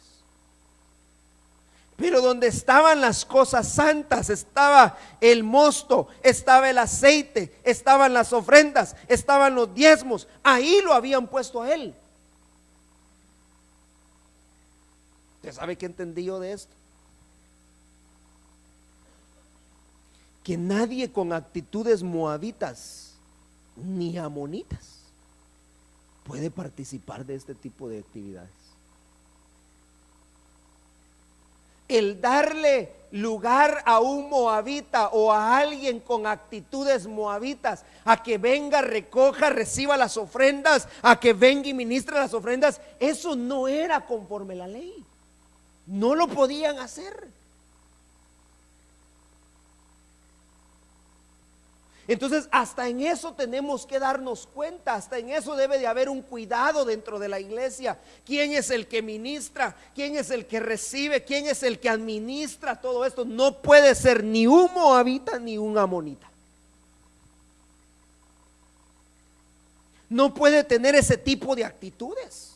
Pero donde estaban las cosas santas, estaba el mosto, estaba el aceite, estaban las ofrendas, estaban los diezmos, ahí lo habían puesto a él. ¿Usted sabe qué entendí yo de esto? Que nadie con actitudes moabitas ni amonitas puede participar de este tipo de actividades. El darle lugar a un moabita o a alguien con actitudes moabitas a que venga, recoja, reciba las ofrendas, a que venga y ministre las ofrendas, eso no era conforme a la ley. No lo podían hacer. Entonces, hasta en eso tenemos que darnos cuenta, hasta en eso debe de haber un cuidado dentro de la iglesia. ¿Quién es el que ministra? ¿Quién es el que recibe? ¿Quién es el que administra todo esto? No puede ser ni un moabita ni un amonita. No puede tener ese tipo de actitudes.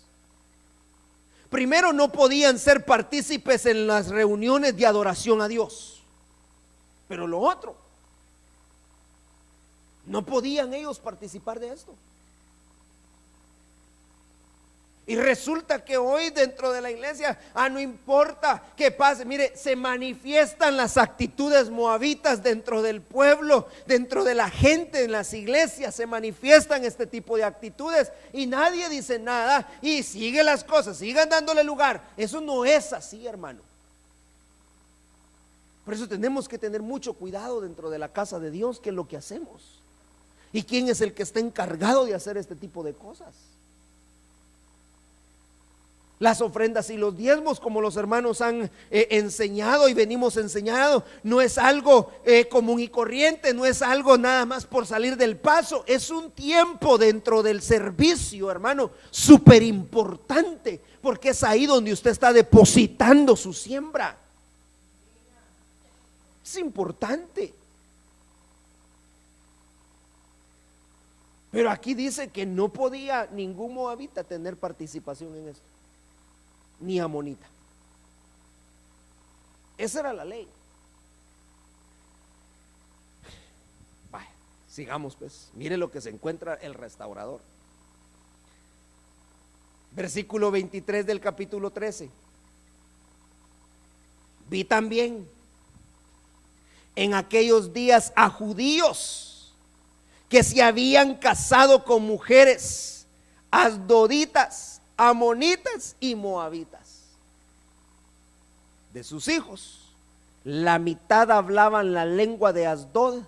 Primero, no podían ser partícipes en las reuniones de adoración a Dios. Pero lo otro, no podían ellos participar de esto. Y resulta que hoy dentro de la iglesia, no importa qué pase, mire, se manifiestan las actitudes moabitas dentro del pueblo, dentro de la gente, en las iglesias se manifiestan este tipo de actitudes y nadie dice nada y sigue las cosas, sigan dándole lugar. Eso no es así, hermano. Por eso tenemos que tener mucho cuidado dentro de la casa de Dios, qué es lo que hacemos y quién es el que está encargado de hacer este tipo de cosas. Las ofrendas y los diezmos, como los hermanos han enseñado y venimos enseñando, no es algo común y corriente, no es algo nada más por salir del paso, es un tiempo dentro del servicio, hermano, súper importante, porque es ahí donde usted está depositando su siembra. Es importante. Pero aquí dice que no podía ningún moabita tener participación en esto, ni amonita. Esa era la ley. Vaya, sigamos pues. Mire lo que se encuentra el restaurador. Versículo 23 del capítulo 13. Vi también en aquellos días a judíos que se habían casado con mujeres asdoditas, amonitas y moabitas. De sus hijos, la mitad hablaban la lengua de Asdod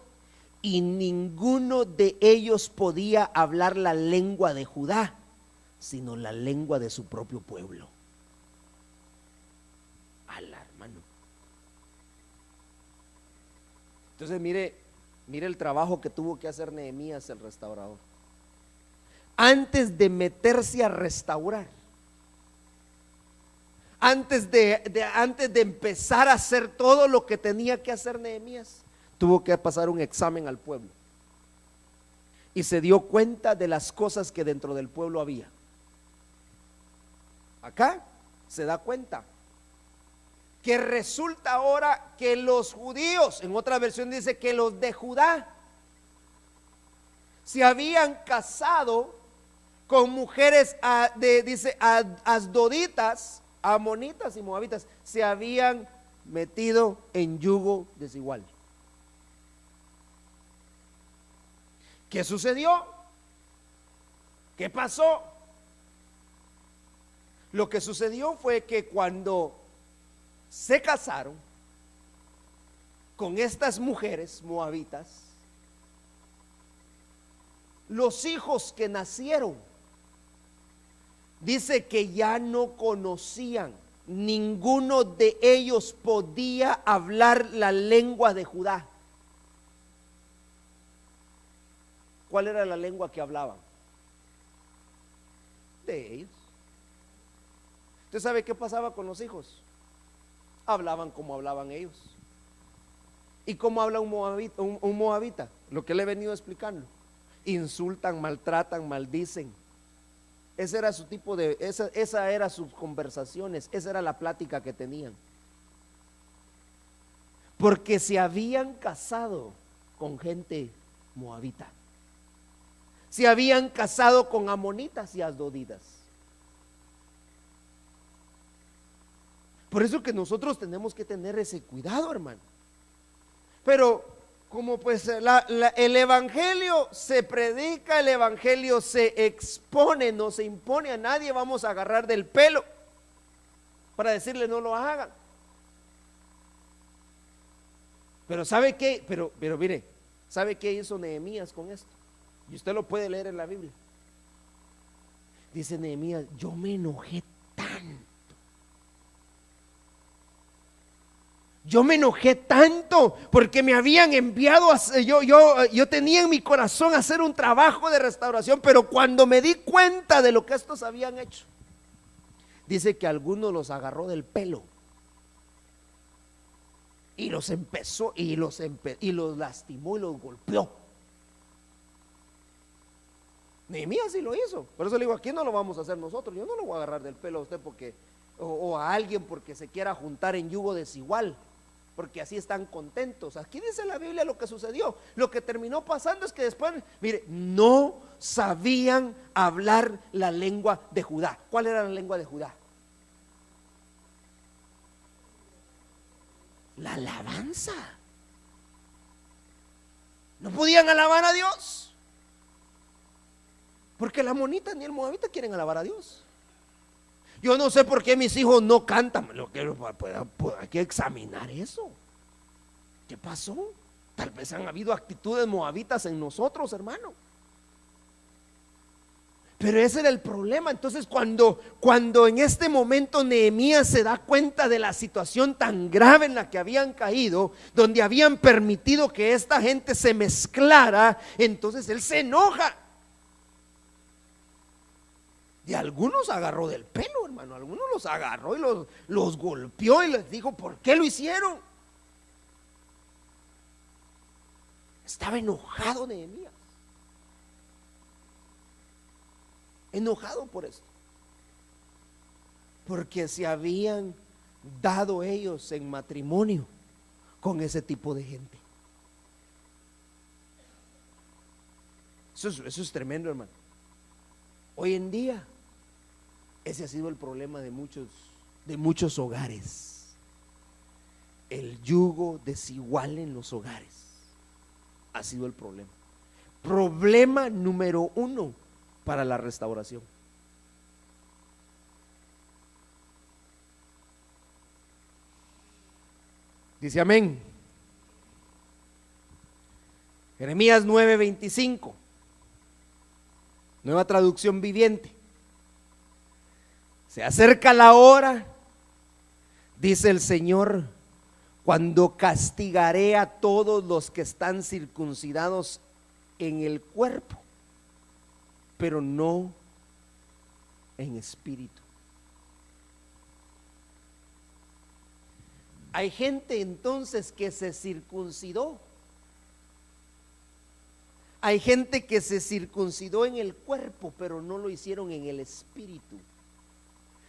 y ninguno de ellos podía hablar la lengua de Judá, sino la lengua de su propio pueblo. Ala, hermano. Entonces mire el trabajo que tuvo que hacer Nehemías el restaurador. Antes de meterse a restaurar, antes de empezar a hacer todo lo que tenía que hacer Nehemías, tuvo que pasar un examen al pueblo. Y se dio cuenta de las cosas que dentro del pueblo había. Acá se da cuenta que resulta ahora que los judíos, en otra versión dice que los de Judá, se habían casado con mujeres asdoditas, amonitas y moabitas, se habían metido en yugo desigual. ¿Qué sucedió? ¿Qué pasó? Lo que sucedió fue que cuando se casaron con estas mujeres moabitas, los hijos que nacieron, dice que ya no conocían, ninguno de ellos podía hablar la lengua de Judá. ¿Cuál era la lengua que hablaban? De ellos. ¿Usted sabe qué pasaba con los hijos? Hablaban como hablaban ellos. ¿Y cómo habla un moabita? Lo que le he venido explicando. Insultan, maltratan, maldicen. Ese era su tipo de, esa era sus conversaciones, esa era la plática que tenían. Porque se habían casado con gente moabita. Se habían casado con amonitas y asdoditas. Por eso que nosotros tenemos que tener ese cuidado, hermano. Pero como pues el evangelio se predica, el evangelio se expone, no se impone a nadie, vamos a agarrar del pelo para decirle no lo hagan. Pero ¿sabe qué? Pero mire, ¿sabe qué hizo Nehemías con esto? Y usted lo puede leer en la Biblia. Dice Nehemías, yo me enojé tanto. Yo me enojé tanto porque me habían enviado yo tenía en mi corazón hacer un trabajo de restauración, pero cuando me di cuenta de lo que estos habían hecho, dice que algunos los agarró del pelo y los empezó y los lastimó y los golpeó. Nehemías sí lo hizo. Por eso le digo, aquí no lo vamos a hacer nosotros. Yo no lo voy a agarrar del pelo a usted porque o a alguien porque se quiera juntar en yugo desigual, porque así están contentos. Aquí dice la Biblia lo que sucedió. Lo que terminó pasando es que después, mire, no sabían hablar la lengua de Judá. ¿Cuál era la lengua de Judá? La alabanza. No podían alabar a Dios, porque la amonita ni el moabita quieren alabar a Dios. Yo no sé por qué mis hijos no cantan. Hay que examinar eso. ¿Qué pasó? Tal vez han habido actitudes moabitas en nosotros, hermano. Pero ese era el problema. Entonces cuando en este momento Nehemías se da cuenta de la situación tan grave en la que habían caído, donde habían permitido que esta gente se mezclara, entonces él se enoja. Y algunos agarró del pelo, hermano. Algunos los agarró y los golpeó y les dijo, ¿por qué lo hicieron? Estaba enojado Nehemías. Enojado por esto. Porque se habían dado ellos en matrimonio con ese tipo de gente. Eso es tremendo, hermano. Hoy en día ese ha sido el problema de muchos hogares. El yugo desigual en los hogares ha sido el problema. Problema número 1 para la restauración. Dice amén. Jeremías 9:25, Nueva Traducción Viviente. Se acerca la hora, dice el Señor, cuando castigaré a todos los que están circuncidados en el cuerpo, pero no en espíritu. Hay gente entonces que se circuncidó. Hay gente que se circuncidó en el cuerpo, pero no lo hicieron en el espíritu.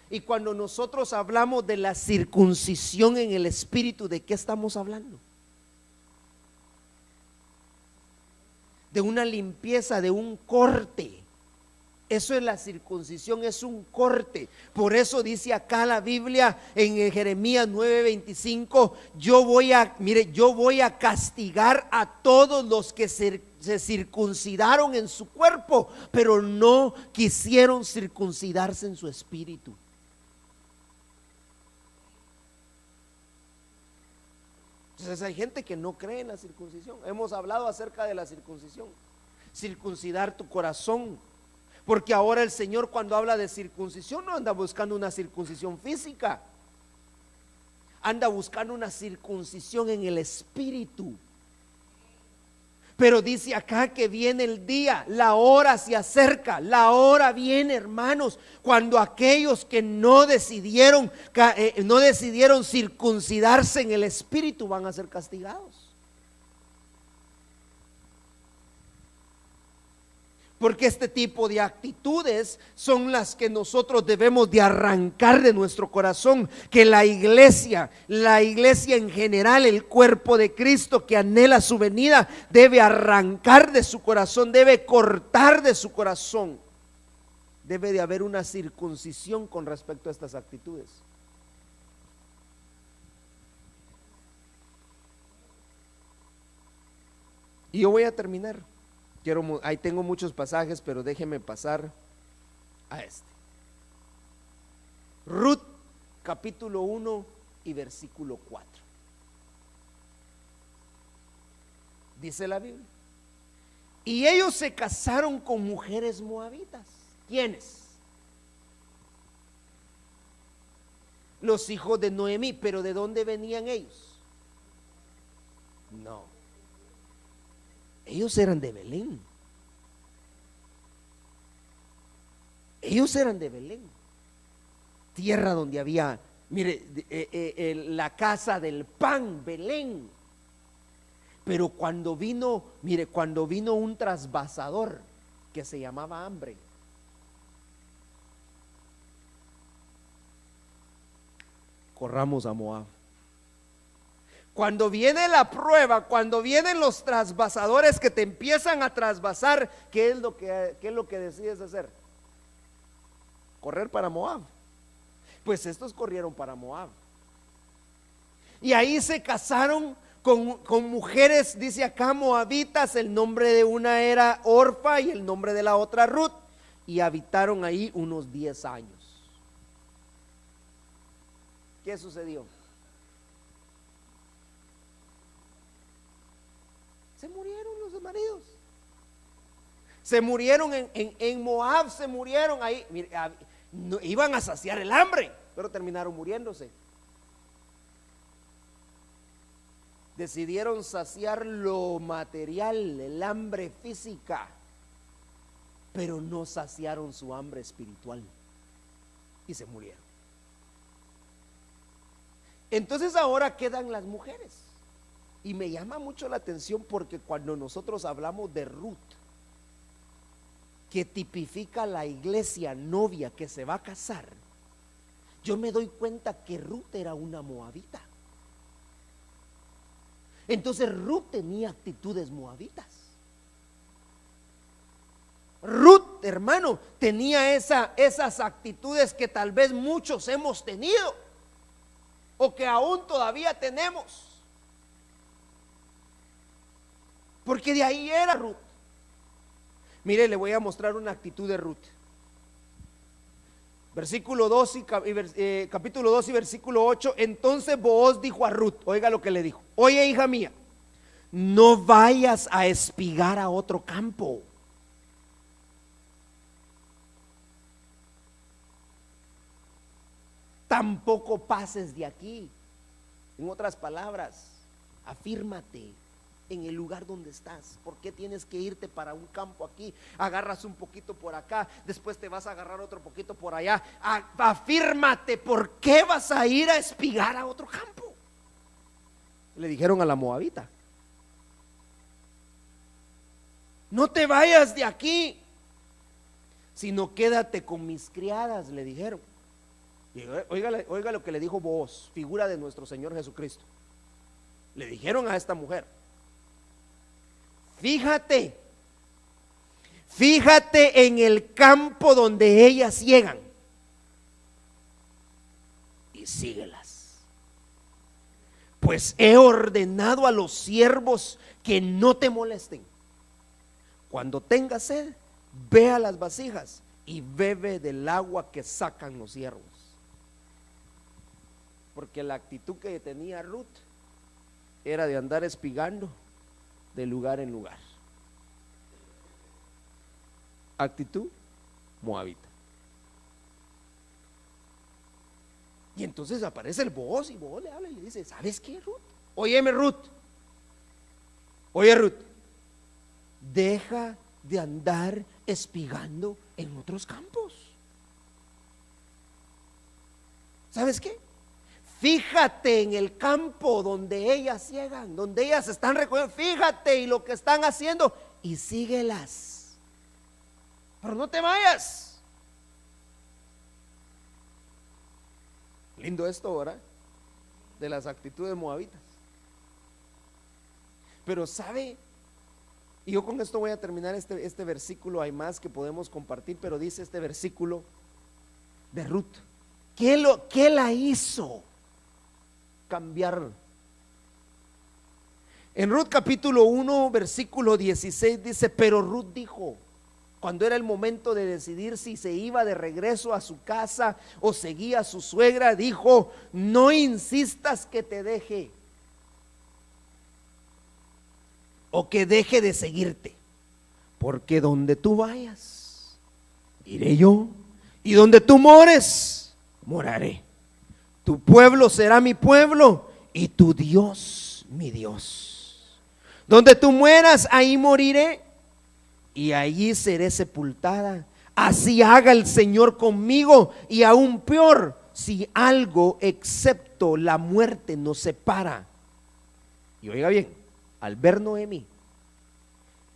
Y cuando nosotros hablamos de la circuncisión en el espíritu, ¿de qué estamos hablando? De una limpieza, de un corte. Eso es la circuncisión, es un corte. Por eso dice acá la Biblia en Jeremías 9:25, yo voy a castigar a todos los que se circuncidaron en su cuerpo, pero no quisieron circuncidarse en su espíritu. Entonces hay gente que no cree en la circuncisión. Hemos hablado acerca de la circuncisión. Circuncidar tu corazón. Porque ahora el Señor, cuando habla de circuncisión, no anda buscando una circuncisión física, anda buscando una circuncisión en el espíritu. Pero dice acá que viene el día, la hora se acerca, la hora viene, hermanos, cuando aquellos que no decidieron circuncidarse en el espíritu van a ser castigados. Porque este tipo de actitudes son las que nosotros debemos de arrancar de nuestro corazón. Que la iglesia en general, el cuerpo de Cristo que anhela su venida, debe arrancar de su corazón, debe cortar de su corazón. Debe de haber una circuncisión con respecto a estas actitudes. Y yo voy a terminar. Ahí tengo muchos pasajes, pero déjeme pasar a este. Ruth capítulo 1 y versículo 4. Dice la Biblia: y ellos se casaron con mujeres moabitas. ¿Quiénes? Los hijos de Noemí. ¿Pero de dónde venían ellos? No. Ellos eran de Belén. Ellos eran de Belén, tierra donde había, la casa del pan, Belén. Pero cuando vino un trasvasador que se llamaba Hambre, corramos a Moab. Cuando viene la prueba, cuando vienen los trasvasadores que te empiezan a trasvasar, ¿qué es lo que decides hacer? Correr para Moab. Pues estos corrieron para Moab. Y ahí se casaron con mujeres, dice acá, moabitas. El nombre de una era Orfa y el nombre de la otra Ruth. Y habitaron ahí unos 10 años. ¿Qué sucedió? Se murieron los maridos. Se murieron en Moab, se murieron ahí. No, iban a saciar el hambre, pero terminaron muriéndose. Decidieron saciar lo material, el hambre física, pero no saciaron su hambre espiritual y se murieron. Entonces ahora quedan las mujeres. Y me llama mucho la atención porque cuando nosotros hablamos de Ruth, que tipifica la iglesia novia que se va a casar, yo me doy cuenta que Ruth era una moabita. Entonces Ruth tenía actitudes moabitas. Ruth, hermano, tenía esas actitudes que tal vez muchos hemos tenido o que aún todavía tenemos. Porque de ahí era Ruth. Mire, le voy a mostrar una actitud de Ruth. Versículo 2 capítulo 2 y versículo 8. Entonces Booz dijo a Ruth, oiga lo que le dijo: oye, hija mía, no vayas a espigar a otro campo. Tampoco pases de aquí. En otras palabras, afírmate en el lugar donde estás. ¿Por qué tienes que irte para un campo aquí? Agarras un poquito por acá, después te vas a agarrar otro poquito por allá. Afírmate. ¿Por qué vas a ir a espigar a otro campo? Le dijeron a la moabita: no te vayas de aquí, sino quédate con mis criadas, le dijeron. Y oiga lo que le dijo Booz, figura de nuestro Señor Jesucristo. Le dijeron a esta mujer: fíjate en el campo donde ellas llegan y síguelas, pues he ordenado a los siervos que no te molesten. Cuando tengas sed, ve a las vasijas y bebe del agua que sacan los siervos. Porque la actitud que tenía Ruth era de andar espigando de lugar en lugar. Actitud moabita. Y entonces aparece el Booz y Booz le habla y le dice: ¿sabes qué, Ruth? Óyeme, Ruth. Oye, Ruth, deja de andar espigando en otros campos. ¿Sabes qué? Fíjate en el campo donde ellas llegan, donde ellas están recogiendo. Fíjate y lo que están haciendo y síguelas. Pero no te vayas. Lindo esto ahora de las actitudes moabitas. Pero sabe, y yo con esto voy a terminar este versículo. Hay más que podemos compartir, pero dice este versículo de Ruth: ¿qué la hizo cambiar? En Ruth capítulo 1 versículo 16 dice: pero Ruth dijo, cuando era el momento de decidir si se iba de regreso a su casa o seguía a su suegra, dijo: no insistas que te deje o que deje de seguirte, porque donde tú vayas, iré yo, y donde tú mores, moraré. Tu pueblo será mi pueblo y tu Dios mi Dios. Donde tú mueras, ahí moriré y allí seré sepultada. Así haga el Señor conmigo, y aún peor, si algo excepto la muerte nos separa. Y oiga bien, al ver Noemí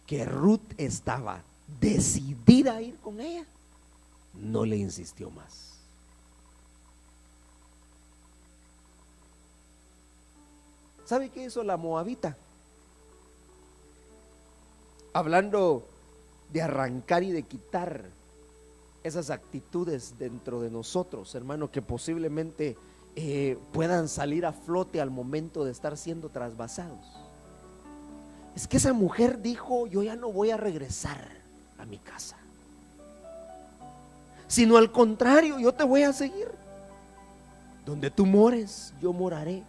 que Ruth estaba decidida a ir con ella, no le insistió más. ¿Sabe qué hizo la moabita? Hablando de arrancar y de quitar esas actitudes dentro de nosotros, hermano, que posiblemente puedan salir a flote al momento de estar siendo trasvasados. Es que esa mujer dijo: yo ya no voy a regresar a mi casa, sino al contrario, yo te voy a seguir. Donde tú mores, yo moraré.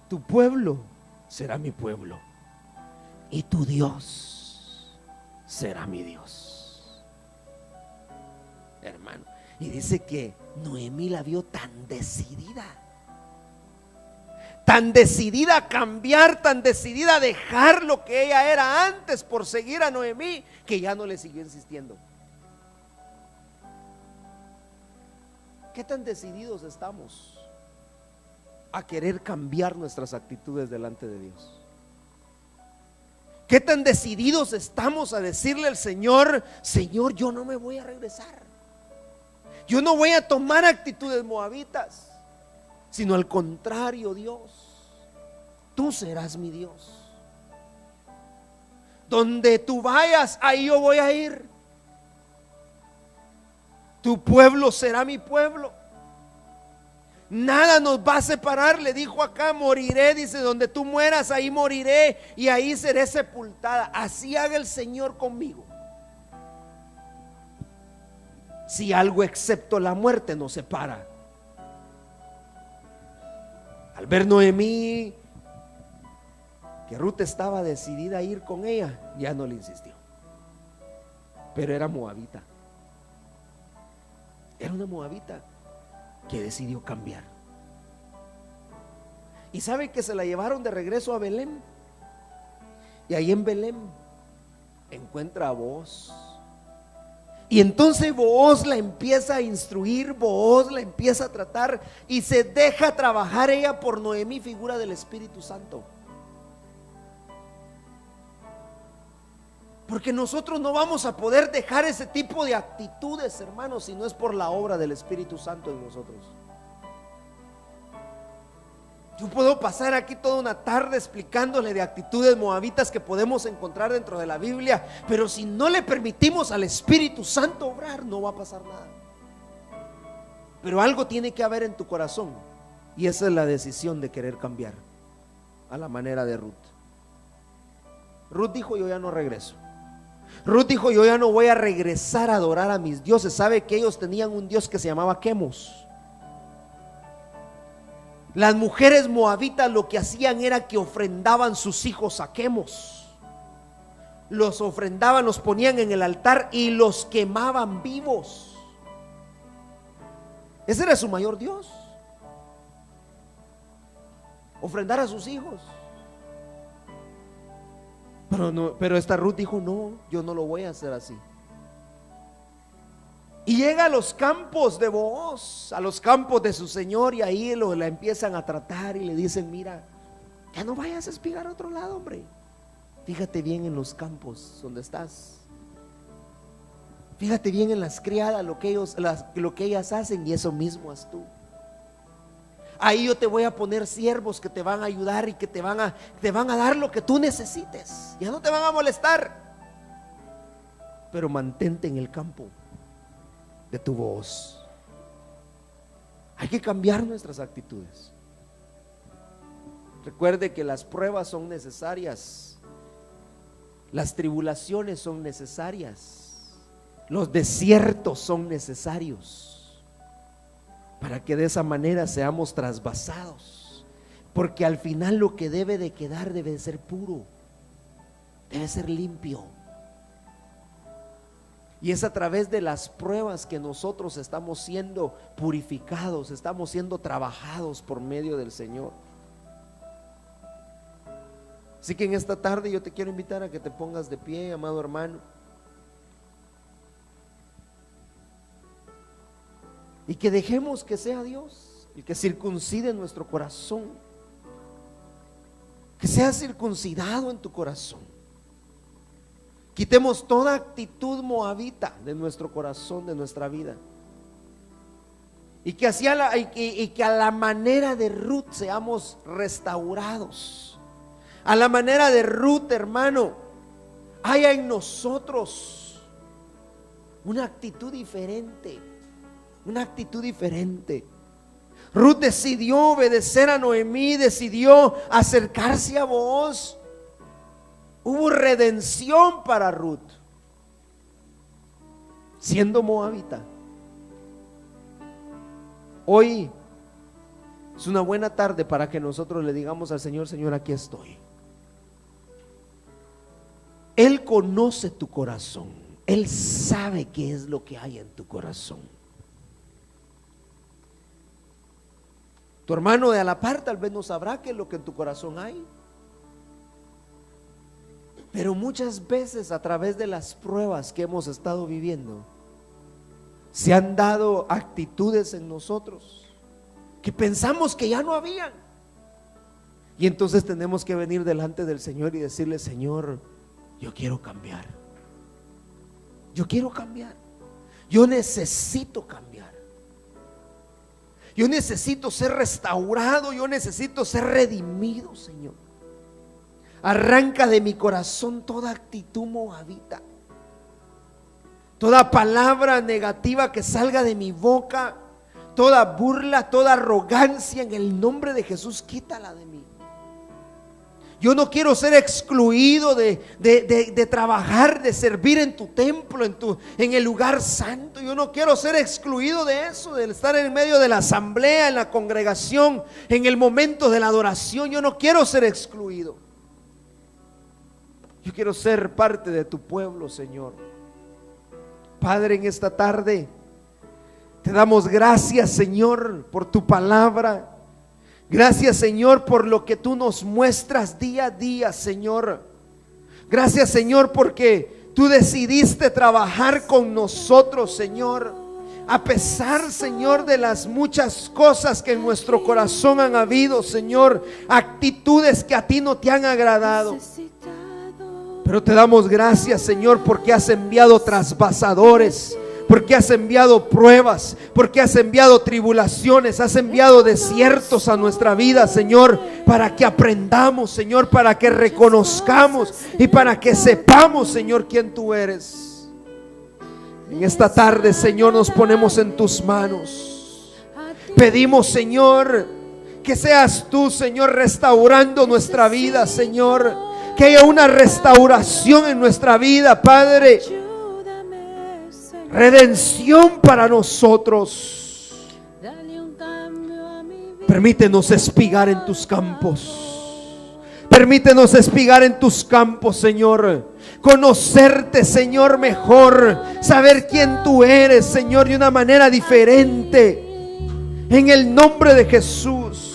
Tu pueblo será mi pueblo y tu Dios será mi Dios. Hermano, y dice que Noemí la vio tan decidida a cambiar, tan decidida a dejar lo que ella era antes por seguir a Noemí, que ya no le siguió insistiendo. ¿Qué tan decididos estamos a querer cambiar nuestras actitudes delante de Dios? ¿Qué tan decididos estamos a decirle al Señor: Señor, yo no me voy a regresar, yo no voy a tomar actitudes moabitas, sino al contrario, Dios, tú serás mi Dios. Donde tú vayas, ahí yo voy a ir. Tu pueblo será mi pueblo. Nada nos va a separar, le dijo acá: moriré, dice, donde tú mueras, ahí moriré y ahí seré sepultada. Así haga el Señor conmigo. si algo excepto la muerte nos separa. Al ver Noemí que Ruth estaba decidida a ir con ella, ya no le insistió. Pero era moabita. Era una moabita que decidió cambiar. Y sabe que se la llevaron de regreso a Belén. Y ahí en Belén encuentra a Booz. Y entonces Booz la empieza a instruir, Booz la empieza a tratar y se deja trabajar ella por Noemí, figura del Espíritu Santo. Porque nosotros no vamos a poder dejar ese tipo de actitudes, hermanos, si no es por la obra del Espíritu Santo en nosotros. Yo puedo pasar aquí toda una tarde explicándole de actitudes moabitas que podemos encontrar dentro de la Biblia, pero si no le permitimos al Espíritu Santo obrar, no va a pasar nada. Pero algo tiene que haber en tu corazón, y esa es la decisión de querer cambiar a la manera de Ruth. Ruth dijo: yo ya no regreso. Ruth dijo: yo ya no voy a regresar a adorar a mis dioses. Sabe que ellos tenían un dios que se llamaba Quemos. Las mujeres moabitas lo que hacían era que ofrendaban sus hijos a Quemos. Los ofrendaban, los ponían en el altar y los quemaban vivos. Ese era su mayor dios, ofrendar a sus hijos. Pero esta Ruth dijo: no, yo no lo voy a hacer así. Y llega a los campos de Booz, a los campos de su señor, y ahí la empiezan a tratar y le dicen: mira, ya no vayas a espigar a otro lado, hombre. Fíjate bien en los campos donde estás. Fíjate bien en las criadas, lo que ellas hacen, y eso mismo haz tú. Ahí yo te voy a poner siervos que te van a ayudar y que te van a dar lo que tú necesites. Ya no te van a molestar. Pero mantente en el campo de tu voz. Hay que cambiar nuestras actitudes. Recuerde que las pruebas son necesarias. Las tribulaciones son necesarias. Los desiertos son necesarios, para que de esa manera seamos trasvasados. Porque al final lo que debe de quedar debe ser puro, debe ser limpio. Y es a través de las pruebas que nosotros estamos siendo purificados, estamos siendo trabajados por medio del Señor. Así que en esta tarde yo te quiero invitar a que te pongas de pie, amado hermano, y que dejemos que sea Dios el que circuncide nuestro corazón, que sea circuncidado en tu corazón. Quitemos toda actitud moabita de nuestro corazón, de nuestra vida, y que a la manera de Ruth seamos restaurados. A la manera de Ruth, hermano, haya en nosotros una actitud diferente. Una actitud diferente. Ruth decidió obedecer a Noemí, decidió acercarse a Booz. Hubo redención para Ruth, siendo moabita. Hoy es una buena tarde para que nosotros le digamos al Señor: Señor, aquí estoy. Él conoce tu corazón. Él sabe qué es lo que hay en tu corazón. Tu hermano de a la par tal vez no sabrá qué es lo que en tu corazón hay. Pero muchas veces a través de las pruebas que hemos estado viviendo, se han dado actitudes en nosotros que pensamos que ya no habían. Y entonces tenemos que venir delante del Señor y decirle: Señor, yo quiero cambiar. Yo quiero cambiar. Yo necesito cambiar. Yo necesito ser restaurado. Yo necesito ser redimido, Señor. Arranca de mi corazón toda actitud moabita, toda palabra negativa que salga de mi boca, toda burla, toda arrogancia, en el nombre de Jesús, quítala de mí. Yo no quiero ser excluido de trabajar, de servir en tu templo, en el lugar santo. Yo no quiero ser excluido de eso, de estar en medio de la asamblea, en la congregación, en el momento de la adoración. Yo no quiero ser excluido. Yo quiero ser parte de tu pueblo, Señor. Padre, en esta tarde te damos gracias, Señor, por tu palabra. Gracias, Señor, por lo que tú nos muestras día a día, Señor. Gracias, Señor, porque tú decidiste trabajar con nosotros, Señor. A pesar, Señor, de las muchas cosas que en nuestro corazón han habido, Señor, actitudes que a ti no te han agradado. Pero te damos gracias, Señor, porque has enviado traspasadores, porque has enviado pruebas, porque has enviado tribulaciones, has enviado desiertos a nuestra vida, Señor, para que aprendamos, Señor, para que reconozcamos y para que sepamos, Señor, quién tú eres. En esta tarde, Señor, nos ponemos en tus manos. Pedimos, Señor, que seas tú, Señor, restaurando nuestra vida, Señor. Que haya una restauración en nuestra vida, Padre. Redención para nosotros. Permítenos espigar en tus campos. Permítenos espigar en tus campos, Señor. Conocerte, Señor, mejor. Saber quién tú eres, Señor, de una manera diferente. En el nombre de Jesús.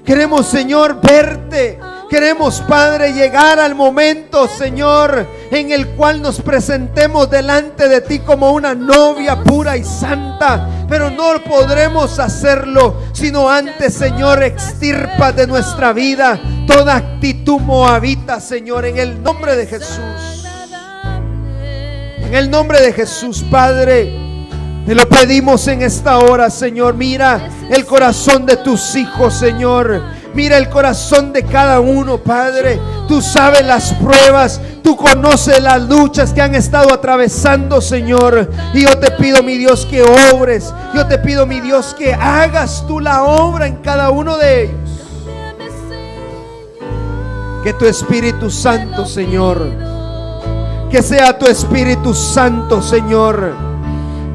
Queremos, Señor, verte. Queremos, Padre, llegar al momento, Señor, en el cual nos presentemos delante de ti como una novia pura y santa. Pero no podremos hacerlo sino antes, Señor, extirpa de nuestra vida toda actitud moabita, Señor, en el nombre de Jesús. En el nombre de Jesús, Padre, te lo pedimos en esta hora, Señor. Mira el corazón de tus hijos, Señor. Mira el corazón de cada uno, Padre. Tú sabes las pruebas, tú conoces las luchas que han estado atravesando, Señor. Y yo te pido, mi Dios, que obres. Yo te pido, mi Dios, que hagas tú la obra en cada uno de ellos. Que tu Espíritu Santo, Señor, que sea tu Espíritu Santo, Señor,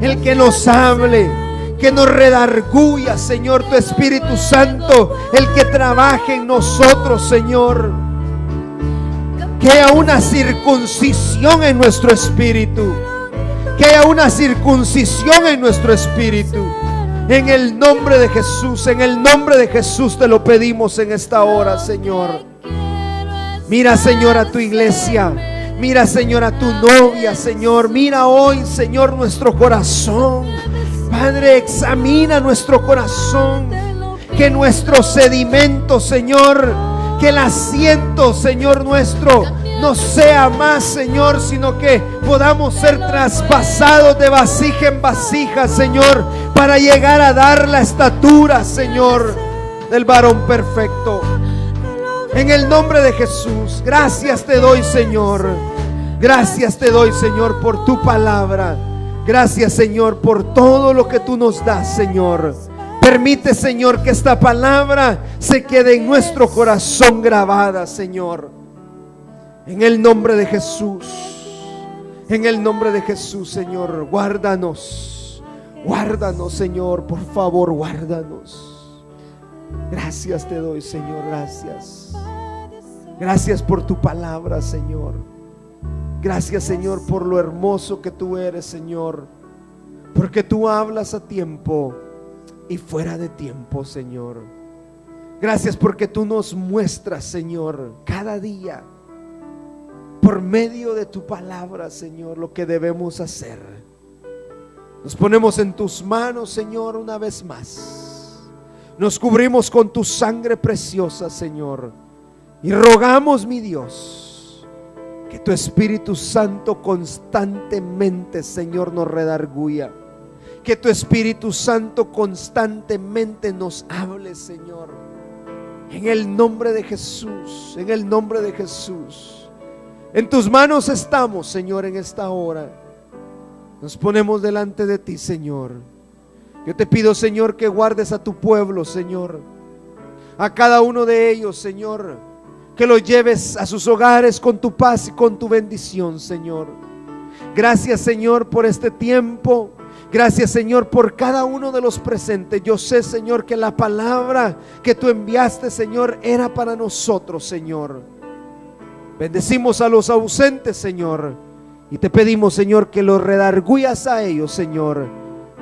el que nos hable, que nos redarguya, Señor, tu Espíritu Santo, el que trabaje en nosotros, Señor. Que haya una circuncisión en nuestro espíritu. Que haya una circuncisión en nuestro espíritu. En el nombre de Jesús, en el nombre de Jesús te lo pedimos en esta hora, Señor. Mira, Señor, a tu iglesia. Mira, Señor, a tu novia, Señor. Mira hoy, Señor, nuestro corazón. Padre, examina nuestro corazón. Que nuestro sedimento, Señor, que el asiento, Señor, nuestro no sea más, Señor, sino que podamos ser traspasados de vasija en vasija, Señor, para llegar a dar la estatura, Señor, del varón perfecto. En el nombre de Jesús, gracias te doy, Señor. Gracias te doy, Señor, por tu palabra. Gracias, Señor, por todo lo que tú nos das, Señor. Permite, Señor, que esta palabra se quede en nuestro corazón grabada, Señor. En el nombre de Jesús. En el nombre de Jesús, Señor, guárdanos. Guárdanos, Señor, por favor, guárdanos. Gracias te doy, Señor, gracias. Gracias por tu palabra, Señor. Gracias, Señor, por lo hermoso que tú eres, Señor. Porque tú hablas a tiempo y fuera de tiempo, Señor. Gracias porque tú nos muestras, Señor, cada día, por medio de tu palabra, Señor, lo que debemos hacer. Nos ponemos en tus manos, Señor, una vez más. Nos cubrimos con tu sangre preciosa, Señor. Y rogamos, mi Dios, que tu Espíritu Santo constantemente, Señor, nos redarguya. Que tu Espíritu Santo constantemente nos hable, Señor. En el nombre de Jesús, en el nombre de Jesús. En tus manos estamos, Señor, en esta hora. Nos ponemos delante de ti, Señor. Yo te pido, Señor, que guardes a tu pueblo, Señor. A cada uno de ellos, Señor. que los lleves a sus hogares con tu paz y con tu bendición, Señor. Gracias, Señor, por este tiempo. Gracias, Señor, por cada uno de los presentes. Yo sé, Señor, que la palabra que tú enviaste, Señor, era para nosotros, Señor. Bendecimos a los ausentes, Señor, y te pedimos, Señor, que los redarguyas a ellos, Señor,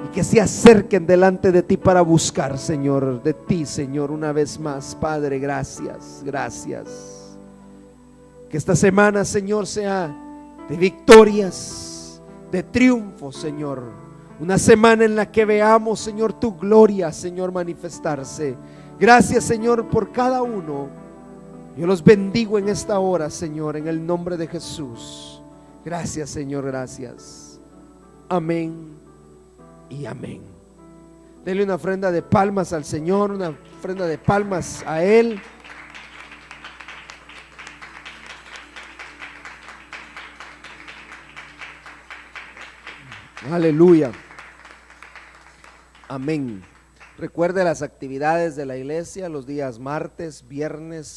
y que se acerquen delante de ti para buscar, Señor, de ti, Señor, una vez más. Padre, gracias, gracias. Que esta semana, Señor, sea de victorias, de triunfo, Señor. Una semana en la que veamos, Señor, tu gloria, Señor, manifestarse. Gracias, Señor, por cada uno. Yo los bendigo en esta hora, Señor, en el nombre de Jesús. Gracias, Señor, gracias. Amén y amén. Denle una ofrenda de palmas al Señor, una ofrenda de palmas a Él. Aleluya. Amén. Recuerde las actividades de la iglesia los días martes, viernes